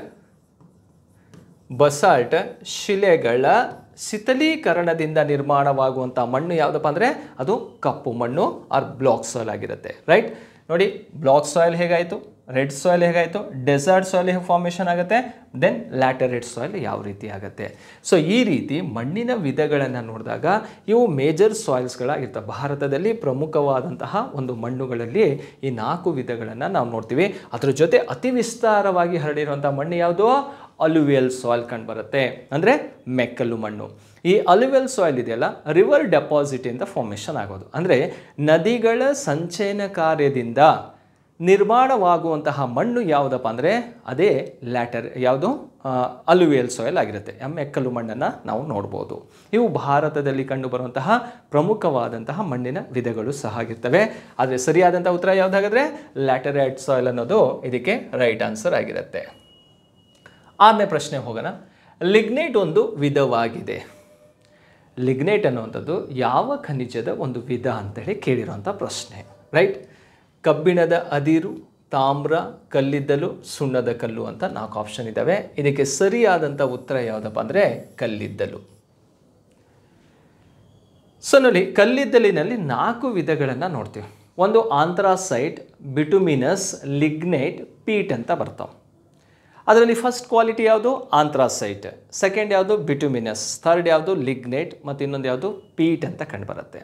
ಶಿಲೆಗಳ ಶಿಥಲೀಕರಣದಿಂದ ನಿರ್ಮಾಣವಾಗುವಂಥ ಮಣ್ಣು ಯಾವುದಪ್ಪ ಅಂದರೆ ಅದು ಕಪ್ಪು ಮಣ್ಣು ಆರ್ ಬ್ಲಾಕ್ ಸಾಯಿಲ್ ಆಗಿರುತ್ತೆ. ರೈಟ್, ನೋಡಿ ಬ್ಲಾಕ್ ಸಾಯಿಲ್ ಹೇಗಾಯಿತು, ರೆಡ್ ಸಾಯಿಲ್ ಹೇಗಾಯಿತು, ಡೆಸರ್ಟ್ ಸಾಯಿಲ್ ಹೇಗೆ ಫಾರ್ಮೇಷನ್ ಆಗುತ್ತೆ, ದೆನ್ ಲ್ಯಾಟರೇಟ್ ಸಾಯಿಲ್ ಯಾವ ರೀತಿ ಆಗುತ್ತೆ. ಸೊ ಈ ರೀತಿ ಮಣ್ಣಿನ ವಿಧಗಳನ್ನು ನೋಡಿದಾಗ ಇವು ಮೇಜರ್ ಸಾಯಿಲ್ಸ್ಗಳಾಗಿರ್ತವೆ. ಭಾರತದಲ್ಲಿ ಪ್ರಮುಖವಾದಂತಹ ಒಂದು ಮಣ್ಣುಗಳಲ್ಲಿ ಈ 4 ವಿಧಗಳನ್ನು ನಾವು ನೋಡ್ತೀವಿ. ಅದರ ಜೊತೆ ಅತಿ ವಿಸ್ತಾರವಾಗಿ ಹರಡಿರುವಂಥ ಮಣ್ಣು ಯಾವುದು? ಅಲುವಿಯಲ್ ಸಾಯಿಲ್ ಕಂಡುಬರುತ್ತೆ, ಅಂದರೆ ಮೆಕ್ಕಲು ಮಣ್ಣು. ಈ ಅಲುವಿಯಲ್ ಸಾಯಿಲ್ ಇದೆಯಲ್ಲ, ರಿವರ್ ಡೆಪಾಸಿಟ್ ಇಂದ ಫಾರ್ಮೇಷನ್ ಆಗೋದು, ಅಂದರೆ ನದಿಗಳ ಸಂಚಯನ ಕಾರ್ಯದಿಂದ ನಿರ್ಮಾಣವಾಗುವಂತಹ ಮಣ್ಣು ಯಾವುದಪ್ಪ ಅಂದರೆ ಅದೇ ಯಾವುದು ಅಲುವಿಯಲ್ ಸಾಯಿಲ್ ಆಗಿರುತ್ತೆ. ಮೆಕ್ಕಲು ಮಣ್ಣನ್ನು ನಾವು ನೋಡ್ಬೋದು. ಇವು ಭಾರತದಲ್ಲಿ ಕಂಡುಬರುವಂತಹ ಪ್ರಮುಖವಾದಂತಹ ಮಣ್ಣಿನ ವಿಧಗಳು ಸಹ ಆಗಿರ್ತವೆ. ಆದರೆ ಸರಿಯಾದಂಥ ಉತ್ತರ ಯಾವುದಾಗಿದ್ರೆ ಲ್ಯಾಟರೈಟ್ ಸಾಯಿಲ್ ಅನ್ನೋದು ಇದಕ್ಕೆ ರೈಟ್ ಆನ್ಸರ್ ಆಗಿರುತ್ತೆ. 6ನೇ ಪ್ರಶ್ನೆ ಹೋಗೋಣ. ಲಿಗ್ನೈಟ್ ಒಂದು ವಿಧವಾಗಿದೆ. ಲಿಗ್ನೈಟ್ ಅನ್ನುವಂಥದ್ದು ಯಾವ ಖನಿಜದ ಒಂದು ವಿಧ ಅಂತೇಳಿ ಕೇಳಿರೋಂಥ ಪ್ರಶ್ನೆ, ರೈಟ್? ಕಬ್ಬಿಣದ ಅದಿರು, ತಾಮ್ರ, ಕಲ್ಲಿದ್ದಲು, ಸುಣ್ಣದ ಕಲ್ಲು ಅಂತ 4 ಆಪ್ಷನ್ ಇದ್ದಾವೆ. ಇದಕ್ಕೆ ಸರಿಯಾದಂಥ ಉತ್ತರ ಯಾವುದಪ್ಪ ಅಂದರೆ ಕಲ್ಲಿದ್ದಲು. ಸೊ ನೋಡಿ, ಕಲ್ಲಿದ್ದಲಿನಲ್ಲಿ 4 ವಿಧಗಳನ್ನು ನೋಡ್ತೀವಿ. ಒಂದು ಆಂಥ್ರಾಸೈಟ್, ಬಿಟುಮಿನಸ್, ಲಿಗ್ನೈಟ್, ಪೀಟ್ ಅಂತ ಬರ್ತಾವೆ. ಅದರಲ್ಲಿ ಫಸ್ಟ್ ಕ್ವಾಲಿಟಿ ಯಾವುದು ಆಂಥ್ರಾಸೈಟ್, ಸೆಕೆಂಡ್ ಯಾವುದು ಬಿಟುಮಿನಸ್, ಥರ್ಡ್ ಯಾವುದು ಲಿಗ್ನೈಟ್ ಮತ್ತು ಇನ್ನೊಂದು ಯಾವುದು ಪೀಟ್ ಅಂತ ಕಂಡುಬರುತ್ತೆ.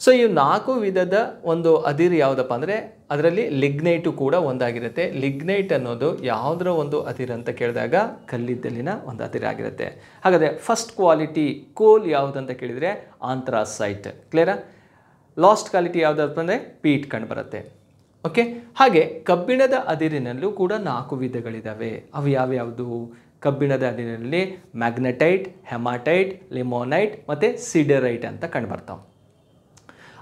ಸೊ ಈ 4 ವಿಧದ ಒಂದು ಅದಿರು ಯಾವುದಪ್ಪ ಅಂದರೆ ಅದರಲ್ಲಿ ಲಿಗ್ನೈಟು ಕೂಡ ಒಂದಾಗಿರುತ್ತೆ. ಲಿಗ್ನೈಟ್ ಅನ್ನೋದು ಯಾವುದರ ಒಂದು ಅದಿರು ಅಂತ ಕೇಳಿದಾಗ ಕಲ್ಲಿದ್ದಲಿನ ಒಂದು ಅದಿರಾಗಿರುತ್ತೆ. ಹಾಗಾದರೆ ಫಸ್ಟ್ ಕ್ವಾಲಿಟಿ ಕೋಲ್ ಯಾವುದಂತ ಕೇಳಿದರೆ ಆಂಥ್ರಾಸೈಟ್, ಕ್ಲಿಯರಾ? ಲಾಸ್ಟ್ ಕ್ವಾಲಿಟಿ ಯಾವುದಪ್ಪ ಅಂದರೆ ಪೀಟ್ ಕಂಡುಬರುತ್ತೆ. ಓಕೆ, ಹಾಗೆ ಕಬ್ಬಿಣದ ಅದಿರಿನಲ್ಲೂ ಕೂಡ 4 ವಿಧಗಳಿದ್ದಾವೆ. ಅವು ಯಾವ್ಯಾವುದು? ಕಬ್ಬಿಣದ ಅದಿರಿನಲ್ಲಿ ಮ್ಯಾಗ್ನೆಟೈಟ್, ಹೆಮಾಟೈಟ್, ಲಿಮೋನೈಟ್ ಮತ್ತು ಸಿಡರೈಟ್ ಅಂತ ಕಂಡುಬರ್ತಾವೆ.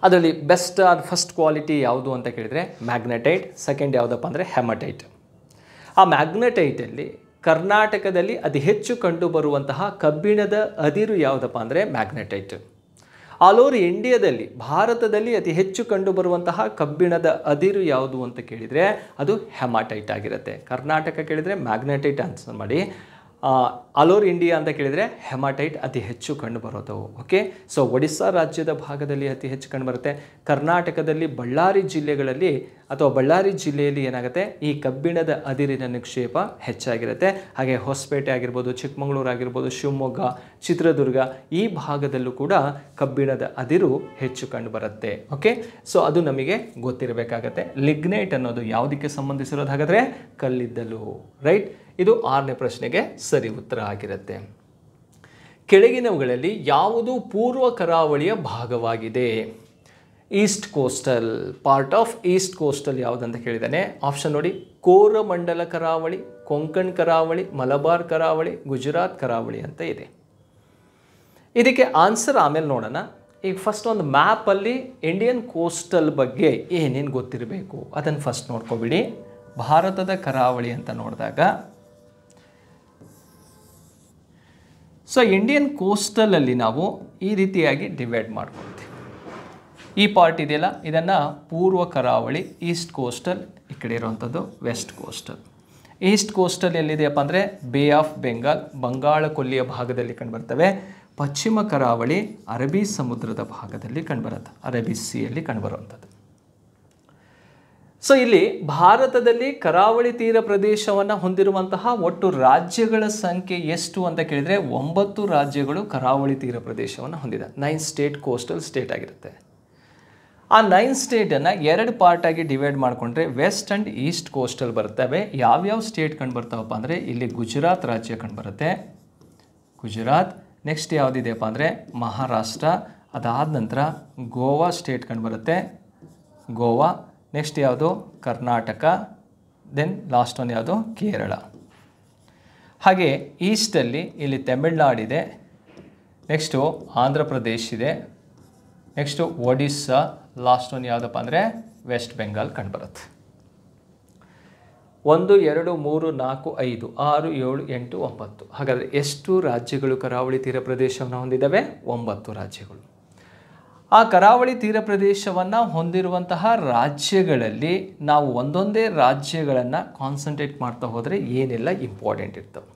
ಅದರಲ್ಲಿ ಬೆಸ್ಟ್ ಫಸ್ಟ್ ಕ್ವಾಲಿಟಿ ಯಾವುದು ಅಂತ ಕೇಳಿದರೆ ಮ್ಯಾಗ್ನೆಟೈಟ್, ಸೆಕೆಂಡ್ ಯಾವುದಪ್ಪ ಅಂದರೆ ಹೆಮಟೈಟ್. ಆ ಮ್ಯಾಗ್ನೆಟೈಟಲ್ಲಿ ಕರ್ನಾಟಕದಲ್ಲಿ ಅತಿ ಹೆಚ್ಚು ಕಂಡುಬರುವಂತಹ ಕಬ್ಬಿಣದ ಅದಿರು ಯಾವುದಪ್ಪ ಅಂದರೆ ಮ್ಯಾಗ್ನೆಟೈಟ್. ಆಲ್ ಓವರ್ ಇಂಡಿಯಾದಲ್ಲಿ, ಭಾರತದಲ್ಲಿ ಅತಿ ಹೆಚ್ಚು ಕಂಡುಬರುವಂತಹ ಕಬ್ಬಿಣದ ಅದಿರು ಯಾವುದು ಅಂತ ಕೇಳಿದರೆ ಅದು ಹೆಮಾಟೈಟ್ ಆಗಿರುತ್ತೆ. ಕರ್ನಾಟಕ ಕೇಳಿದರೆ ಮ್ಯಾಗ್ನೆಟೈಟ್ ಆನ್ಸರ್ ಮಾಡಿ, ಆಲ್ ಓವರ್ ಇಂಡಿಯಾ ಅಂತ ಕೇಳಿದರೆ ಹೆಮಾಟೈಟ್ ಅತಿ ಹೆಚ್ಚು ಕಂಡುಬರೋದು. ಓಕೆ, ಸೊ ಒಡಿಸ್ಸಾ ರಾಜ್ಯದ ಭಾಗದಲ್ಲಿ ಅತಿ ಹೆಚ್ಚು ಕಂಡುಬರುತ್ತೆ. ಕರ್ನಾಟಕದಲ್ಲಿ ಬಳ್ಳಾರಿ ಜಿಲ್ಲೆಗಳಲ್ಲಿ ಅಥವಾ ಬಳ್ಳಾರಿ ಜಿಲ್ಲೆಯಲ್ಲಿ ಏನಾಗುತ್ತೆ, ಈ ಕಬ್ಬಿಣದ ಅದಿರಿನ ನಿಕ್ಷೇಪ ಹೆಚ್ಚಾಗಿರುತ್ತೆ. ಹಾಗೆ ಹೊಸಪೇಟೆ ಆಗಿರ್ಬೋದು, ಚಿಕ್ಕಮಗಳೂರು ಆಗಿರ್ಬೋದು, ಶಿವಮೊಗ್ಗ, ಚಿತ್ರದುರ್ಗ ಈ ಭಾಗದಲ್ಲೂ ಕೂಡ ಕಬ್ಬಿಣದ ಅದಿರು ಹೆಚ್ಚು ಕಂಡುಬರುತ್ತೆ. ಓಕೆ, ಸೊ ಅದು ನಮಗೆ ಗೊತ್ತಿರಬೇಕಾಗತ್ತೆ. ಲಿಗ್ನೈಟ್ ಅನ್ನೋದು ಯಾವುದಕ್ಕೆ ಸಂಬಂಧಿಸಿರೋದು? ಹಾಗಾದರೆ ಕಲ್ಲಿದ್ದಲು, ರೈಟ್? ಇದು 6ನೇ ಪ್ರಶ್ನೆಗೆ ಸರಿ ಉತ್ತರ ಆಗಿರುತ್ತೆ. ಕೆಳಗಿನವುಗಳಲ್ಲಿ ಯಾವುದು ಪೂರ್ವ ಕರಾವಳಿಯ ಭಾಗವಾಗಿದೆ? East coastal, part of East coastal ಯಾವುದಂತ ಕೇಳಿದ್ದಾನೆ. ಆಪ್ಷನ್ ನೋಡಿ, ಕೋರಮಂಡಲ ಕರಾವಳಿ, ಕೊಂಕಣ್ ಕರಾವಳಿ, ಮಲಬಾರ್ ಕರಾವಳಿ, ಗುಜರಾತ್ ಕರಾವಳಿ ಅಂತ ಇದೆ. ಇದಕ್ಕೆ ಆನ್ಸರ್ ಆಮೇಲೆ ನೋಡೋಣ. ಈಗ ಫಸ್ಟ್ ಒಂದು ಮ್ಯಾಪಲ್ಲಿ ಇಂಡಿಯನ್ ಕೋಸ್ಟಲ್ ಬಗ್ಗೆ ಏನೇನು ಗೊತ್ತಿರಬೇಕು ಅದನ್ನು ಫಸ್ಟ್ ನೋಡ್ಕೊಬಿಡಿ. ಭಾರತದ ಕರಾವಳಿ ಅಂತ ನೋಡಿದಾಗ ಸೊ ಇಂಡಿಯನ್ ಕೋಸ್ಟಲಲ್ಲಿ ನಾವು ಈ ರೀತಿಯಾಗಿ ಡಿವೈಡ್ ಮಾಡ್ಕೊಳ್ತೀವಿ. ಈ ಪಾರ್ಟ್ ಇದೆಯಲ್ಲ, ಇದನ್ನು ಪೂರ್ವ ಕರಾವಳಿ, ಈಸ್ಟ್ ಕೋಸ್ಟಲ್, ಈ ಕಡೆ ಇರುವಂಥದ್ದು ವೆಸ್ಟ್ ಕೋಸ್ಟಲ್. ಈಸ್ಟ್ ಕೋಸ್ಟಲ್ ಎಲ್ಲಿದೆಯಪ್ಪ ಅಂದರೆ ಬೇ ಆಫ್ ಬೆಂಗಾಲ್, ಬಂಗಾಳ ಕೊಲ್ಲಿಯ ಭಾಗದಲ್ಲಿ ಕಂಡುಬರ್ತವೆ. ಪಶ್ಚಿಮ ಕರಾವಳಿ ಅರಬ್ಬಿ ಸಮುದ್ರದ ಭಾಗದಲ್ಲಿ ಕಂಡುಬರುತ್ತೆ, ಅರಬ್ಬಿ ಸಿಯಲ್ಲಿ ಕಂಡುಬರುವಂಥದ್ದು. ಸೊ ಇಲ್ಲಿ ಭಾರತದಲ್ಲಿ ಕರಾವಳಿ ತೀರ ಪ್ರದೇಶವನ್ನು ಹೊಂದಿರುವಂತಹ ಒಟ್ಟು ರಾಜ್ಯಗಳ ಸಂಖ್ಯೆ ಎಷ್ಟು ಅಂತ ಕೇಳಿದರೆ 9 ರಾಜ್ಯಗಳು ಕರಾವಳಿ ತೀರ ಪ್ರದೇಶವನ್ನು ಹೊಂದಿದೆ. 9 ಸ್ಟೇಟ್ ಕೋಸ್ಟಲ್ ಸ್ಟೇಟ್ ಆಗಿರುತ್ತೆ. ಆ 9 ಸ್ಟೇಟನ್ನು 2 ಪಾರ್ಟ್ ಆಗಿ ಡಿವೈಡ್ ಮಾಡಿಕೊಂಡ್ರೆ ವೆಸ್ಟ್ ಆ್ಯಂಡ್ ಈಸ್ಟ್ ಕೋಸ್ಟಲ್ ಬರ್ತವೆ. ಯಾವ್ಯಾವ ಸ್ಟೇಟ್ ಕಂಡುಬರ್ತಾವಪ್ಪ ಅಂದರೆ ಇಲ್ಲಿ ಗುಜರಾತ್ ರಾಜ್ಯ ಕಂಡುಬರುತ್ತೆ, ಗುಜರಾತ್. ನೆಕ್ಸ್ಟ್ ಯಾವುದಿದೆಯಪ್ಪ ಅಂದರೆ ಮಹಾರಾಷ್ಟ್ರ, ಅದಾದ ನಂತರ ಗೋವಾ ಸ್ಟೇಟ್ ಕಂಡುಬರುತ್ತೆ, ಗೋವಾ. ನೆಕ್ಸ್ಟ್ ಯಾವುದು ಕರ್ನಾಟಕ, ದೆನ್ ಲಾಸ್ಟ್ ಒನ್ ಯಾವುದು ಕೇರಳ. ಹಾಗೆ ಈಸ್ಟಲ್ಲಿ ಇಲ್ಲಿ ತಮಿಳ್ನಾಡಿದೆ, ನೆಕ್ಸ್ಟು ಆಂಧ್ರ ಪ್ರದೇಶ್ ಇದೆ, ನೆಕ್ಸ್ಟು ಒಡಿಸ್ಸಾ, ಲಾಸ್ಟ್ ಒನ್ ಯಾವುದಪ್ಪ ಅಂದರೆ ವೆಸ್ಟ್ ಬೆಂಗಾಲ್ ಕಂಡುಬರುತ್ತೆ. 1 2 3 4 5 6 7 8 9. ಹಾಗಾದರೆ ಎಷ್ಟು ರಾಜ್ಯಗಳು ಕರಾವಳಿ ತೀರ ಪ್ರದೇಶವನ್ನು ಹೊಂದಿದ್ದಾವೆ? 9 ರಾಜ್ಯಗಳು. ಆ ಕರಾವಳಿ ತೀರ ಪ್ರದೇಶವನ್ನು ಹೊಂದಿರುವಂತಹ ರಾಜ್ಯಗಳಲ್ಲಿ ನಾವು ಒಂದೊಂದೇ ರಾಜ್ಯಗಳನ್ನು ಕಾನ್ಸಂಟ್ರೇಟ್ ಮಾಡ್ತಾ ಹೋದರೆ ಏನೆಲ್ಲ ಇಂಪಾರ್ಟೆಂಟ್ ಇರ್ತವೆ.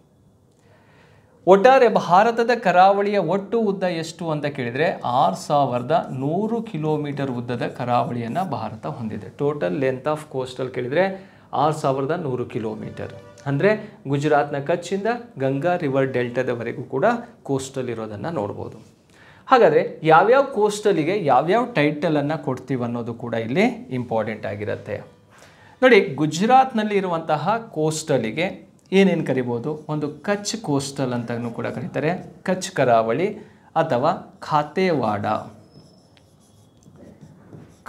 ಒಟ್ಟಾರೆ ಭಾರತದ ಕರಾವಳಿಯ ಒಟ್ಟು ಉದ್ದ ಎಷ್ಟು ಅಂತ ಕೇಳಿದರೆ 6100 ಕಿಲೋಮೀಟರ್ ಉದ್ದದ ಕರಾವಳಿಯನ್ನು ಭಾರತ ಹೊಂದಿದೆ. ಟೋಟಲ್ ಲೆಂತ್ ಆಫ್ ಕೋಸ್ಟಲ್ ಕೇಳಿದರೆ 6100 ಕಿಲೋಮೀಟರ್. ಅಂದರೆ ಗುಜರಾತ್ನ ಕಚ್ಚಿಂದ ಗಂಗಾ ರಿವರ್ ಡೆಲ್ಟಾದವರೆಗೂ ಕೂಡ ಕೋಸ್ಟಲ್ ಇರೋದನ್ನು ನೋಡ್ಬೋದು. ಹಾಗಾದರೆ ಯಾವ್ಯಾವ ಕೋಸ್ಟಲಿಗೆ ಯಾವ್ಯಾವ ಟೈಟಲನ್ನು ಕೊಡ್ತೀವಿ ಅನ್ನೋದು ಕೂಡ ಇಲ್ಲಿ ಇಂಪಾರ್ಟೆಂಟ್ ಆಗಿರುತ್ತೆ. ನೋಡಿ, ಗುಜರಾತ್ನಲ್ಲಿ ಇರುವಂತಹ ಕೋಸ್ಟಲಿಗೆ ಏನೇನು ಕರಿಬೋದು? ಒಂದು ಕಚ್ ಕೋಸ್ಟಲ್ ಅಂತಲೂ ಕೂಡ ಕರೀತಾರೆ, ಕಚ್ ಕರಾವಳಿ ಅಥವಾ ಖಾತೆವಾಡ.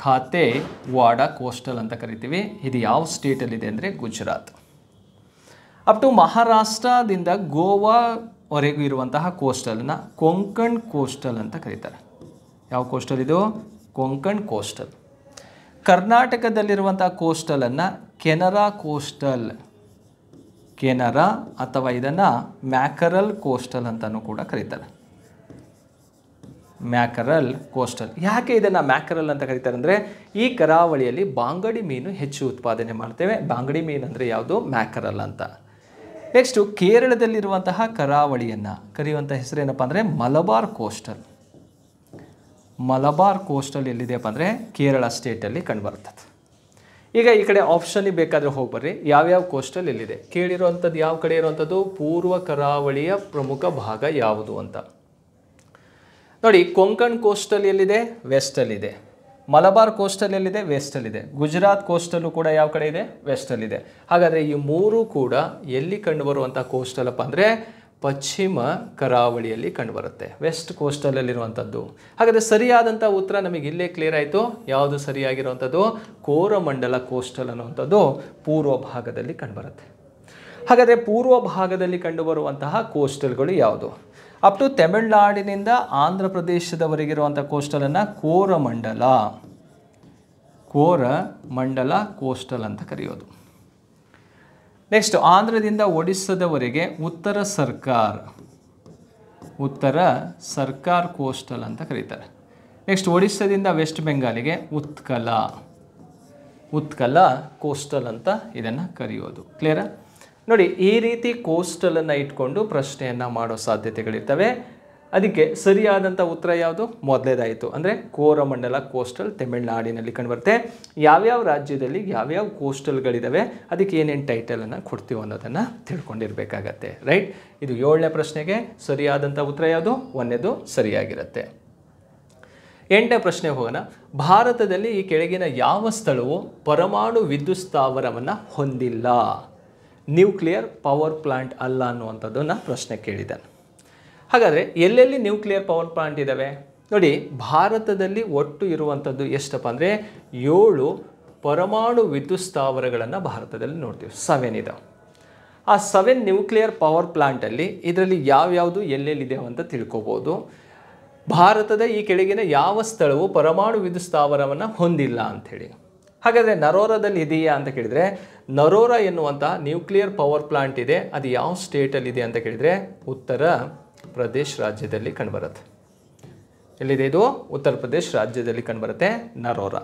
ಖಾತೆವಾಡ ಕೋಸ್ಟಲ್ ಅಂತ ಕರಿತೀವಿ. ಇದು ಯಾವ ಸ್ಟೇಟಲ್ಲಿದೆ ಅಂದರೆ ಗುಜರಾತ್. ಅಪ್ ಟು ಮಹಾರಾಷ್ಟ್ರದಿಂದ ಗೋವಾವರೆಗೂ ಇರುವಂತಹ ಕೋಸ್ಟಲ್ನ ಕೊಂಕಣ್ ಕೋಸ್ಟಲ್ ಅಂತ ಕರೀತಾರೆ. ಯಾವ ಕೋಸ್ಟಲ್ ಇದು? ಕೊಂಕಣ್ ಕೋಸ್ಟಲ್. ಕರ್ನಾಟಕದಲ್ಲಿರುವಂಥ ಕೋಸ್ಟಲನ್ನು ಕೆನರಾ ಕೋಸ್ಟಲ್, ಕೆನರಾ ಅಥವಾ ಇದನ್ನು ಮ್ಯಾಕರಲ್ ಕೋಸ್ಟಲ್ ಅಂತಲೂ ಕೂಡ ಕರೀತಾರೆ. Mackerel coastal. ಯಾಕೆ ಇದನ್ನು ಮ್ಯಾಕರಲ್ ಅಂತ ಕರೀತಾರೆ ಅಂದರೆ ಈ ಕರಾವಳಿಯಲ್ಲಿ ಬಾಂಗಡಿ ಮೀನು ಹೆಚ್ಚು ಉತ್ಪಾದನೆ ಮಾಡ್ತೇವೆ. ಬಾಂಗಡಿ ಮೀನು ಅಂದರೆ ಯಾವುದು? ಮ್ಯಾಕರಲ್ ಅಂತ. ನೆಕ್ಸ್ಟು ಕೇರಳದಲ್ಲಿರುವಂತಹ ಕರಾವಳಿಯನ್ನು ಕರೆಯುವಂಥ ಹೆಸರೇನಪ್ಪ ಅಂದರೆ ಮಲಬಾರ್ ಕೋಸ್ಟಲ್. ಮಲಬಾರ್ ಕೋಸ್ಟಲ್ ಎಲ್ಲಿದೆಯಪ್ಪ ಅಂದರೆ ಕೇರಳ ಸ್ಟೇಟಲ್ಲಿ ಕಂಡುಬರ್ತದೆ. ಈಗ ಈ ಕಡೆ ಆಪ್ಷನಿಗೆ ಬೇಕಾದರೆ ಹೋಗಿ ಬರ್ರಿ, ಯಾವ್ಯಾವ ಕೋಸ್ಟಲ್ ಎಲ್ಲಿದೆ. ಕೇಳಿರುವಂಥದ್ದು ಯಾವ ಕಡೆ ಇರುವಂಥದ್ದು? ಪೂರ್ವ ಕರಾವಳಿಯ ಪ್ರಮುಖ ಭಾಗ ಯಾವುದು ಅಂತ ನೋಡಿ. ಕೊಂಕಣ್ ಕೋಸ್ಟಲ್ ಎಲ್ಲಿದೆ? ವೆಸ್ಟಲ್ಲಿದೆ. ಮಲಬಾರ್ ಕೋಸ್ಟಲ್ ಎಲ್ಲಿದೆ? ವೆಸ್ಟಲ್ಲಿದೆ. ಗುಜರಾತ್ ಕೋಸ್ಟಲ್ಲು ಕೂಡ ಯಾವ ಕಡೆ ಇದೆ? ವೆಸ್ಟಲ್ಲಿದೆ. ಹಾಗಾದರೆ ಈ ಮೂರು ಕೂಡ ಎಲ್ಲಿ ಕಂಡುಬರುವಂಥ ಕೋಸ್ಟಲಪ್ಪ ಅಂದರೆ ಪಶ್ಚಿಮ ಕರಾವಳಿಯಲ್ಲಿ ಕಂಡುಬರುತ್ತೆ, ವೆಸ್ಟ್ ಕೋಸ್ಟಲಲ್ಲಿರುವಂಥದ್ದು. ಹಾಗಾದರೆ ಸರಿಯಾದಂಥ ಉತ್ತರ ನಮಗೆ ಇಲ್ಲೇ ಕ್ಲಿಯರ್ ಆಯಿತು. ಯಾವುದು ಸರಿಯಾಗಿರುವಂಥದ್ದು? ಕೋರಮಂಡಲ ಕೋಸ್ಟಲ್ ಅನ್ನುವಂಥದ್ದು ಪೂರ್ವ ಭಾಗದಲ್ಲಿ ಕಂಡುಬರುತ್ತೆ. ಹಾಗಾದರೆ ಪೂರ್ವ ಭಾಗದಲ್ಲಿ ಕಂಡುಬರುವಂತಹ ಕೋಸ್ಟಲ್ಗಳು ಯಾವುದು? ಅಪ್ ಟು ತಮಿಳುನಾಡಿನಿಂದ ಆಂಧ್ರ ಪ್ರದೇಶದವರೆಗಿರುವಂಥ ಕೋಸ್ಟಲನ್ನು ಕೋರಮಂಡಲ ಕೋಸ್ಟಲ್ ಅಂತ ಕರೆಯೋದು. ನೆಕ್ಸ್ಟ್ ಆಂಧ್ರದಿಂದ ಒಡಿಸ್ಸಾದವರೆಗೆ ಉತ್ತರ ಸರ್ಕಾರ್ ಕೋಸ್ಟಲ್ ಅಂತ ಕರೀತಾರೆ. ನೆಕ್ಸ್ಟ್ ಒಡಿಸ್ಸಾದಿಂದ ವೆಸ್ಟ್ ಬೆಂಗಾಲಿಗೆ ಉತ್ಕಲ ಕೋಸ್ಟಲ್ ಅಂತ ಇದನ್ನು ಕರೆಯೋದು. ಕ್ಲಿಯರಾ? ನೋಡಿ, ಈ ರೀತಿ ಕೋಸ್ಟಲನ್ನು ಇಟ್ಕೊಂಡು ಪ್ರಶ್ನೆಯನ್ನು ಮಾಡೋ ಸಾಧ್ಯತೆಗಳಿರ್ತವೆ. ಅದಕ್ಕೆ ಸರಿಯಾದಂಥ ಉತ್ತರ ಯಾವುದು? ಮೊದಲೇದಾಯಿತು ಅಂದರೆ ಕೋರಮಂಡಲ ಕೋಸ್ಟಲ್ ತಮಿಳುನಾಡಿನಲ್ಲಿ ಕಂಡುಬರುತ್ತೆ. ಯಾವ್ಯಾವ ರಾಜ್ಯದಲ್ಲಿ ಯಾವ್ಯಾವ ಕೋಸ್ಟಲ್ಗಳಿದ್ದಾವೆ, ಅದಕ್ಕೆ ಏನೇನು ಟೈಟಲನ್ನು ಕೊಡ್ತೀವಿ ಅನ್ನೋದನ್ನು ತಿಳ್ಕೊಂಡಿರಬೇಕಾಗತ್ತೆ. ರೈಟ್? ಇದು 7ನೇ ಪ್ರಶ್ನೆಗೆ ಸರಿಯಾದಂಥ ಉತ್ತರ ಯಾವುದು? 1ನೇದು ಸರಿಯಾಗಿರುತ್ತೆ. 8ನೇ ಪ್ರಶ್ನೆಗೆ ಹೋಗೋಣ. ಭಾರತದಲ್ಲಿ ಈ ಕೆಳಗಿನ ಯಾವ ಸ್ಥಳವು ಪರಮಾಣು ವಿದ್ಯುತ್ ಸ್ಥಾವರವನ್ನು ಹೊಂದಿಲ್ಲ? ನ್ಯೂಕ್ಲಿಯರ್ ಪವರ್ ಪ್ಲಾಂಟ್ ಅಲ್ಲ ಅನ್ನುವಂಥದ್ದನ್ನು ಪ್ರಶ್ನೆ ಕೇಳಿದ್ದಾನೆ. ಹಾಗಾದರೆ ಎಲ್ಲೆಲ್ಲಿ ನ್ಯೂಕ್ಲಿಯರ್ ಪವರ್ ಪ್ಲಾಂಟ್ ಇದ್ದಾವೆ ನೋಡಿ. ಭಾರತದಲ್ಲಿ ಒಟ್ಟು ಇರುವಂಥದ್ದು ಎಷ್ಟಪ್ಪ ಅಂದರೆ 7 ಪರಮಾಣು ವಿದ್ಯುತ್ ಸ್ಥಾವರಗಳನ್ನು ಭಾರತದಲ್ಲಿ ನೋಡ್ತೀವಿ. 7 ಇದಾವೆ. ಆ 7 ನ್ಯೂಕ್ಲಿಯರ್ ಪವರ್ ಪ್ಲಾಂಟಲ್ಲಿ ಇದರಲ್ಲಿ ಯಾವ್ಯಾವುದು ಎಲ್ಲೆಲ್ಲಿದೆ ಅಂತ ತಿಳ್ಕೊಬೋದು. ಭಾರತದ ಈ ಕೆಳಗಿನ ಯಾವ ಸ್ಥಳವು ಪರಮಾಣು ವಿದ್ಯುತ್ ಸ್ಥಾವರವನ್ನು ಹೊಂದಿಲ್ಲ ಅಂಥೇಳಿ. ಹಾಗಾದರೆ ನರೋರಾದಲ್ಲಿ ಇದೆಯಾ ಅಂತ ಕೇಳಿದರೆ, ನರೋರಾ ಎನ್ನುವಂಥ ನ್ಯೂಕ್ಲಿಯರ್ ಪವರ್ ಪ್ಲಾಂಟ್ ಇದೆ. ಅದು ಯಾವ ಸ್ಟೇಟಲ್ಲಿದೆ ಅಂತ ಕೇಳಿದರೆ ಉತ್ತರ ಪ್ರದೇಶ್ ರಾಜ್ಯದಲ್ಲಿ ಕಂಡುಬರುತ್ತೆ. ಎಲ್ಲಿದೆ ಇದು? ಉತ್ತರ ಪ್ರದೇಶ್ ರಾಜ್ಯದಲ್ಲಿ ಕಂಡುಬರುತ್ತೆ ನರೋರಾ.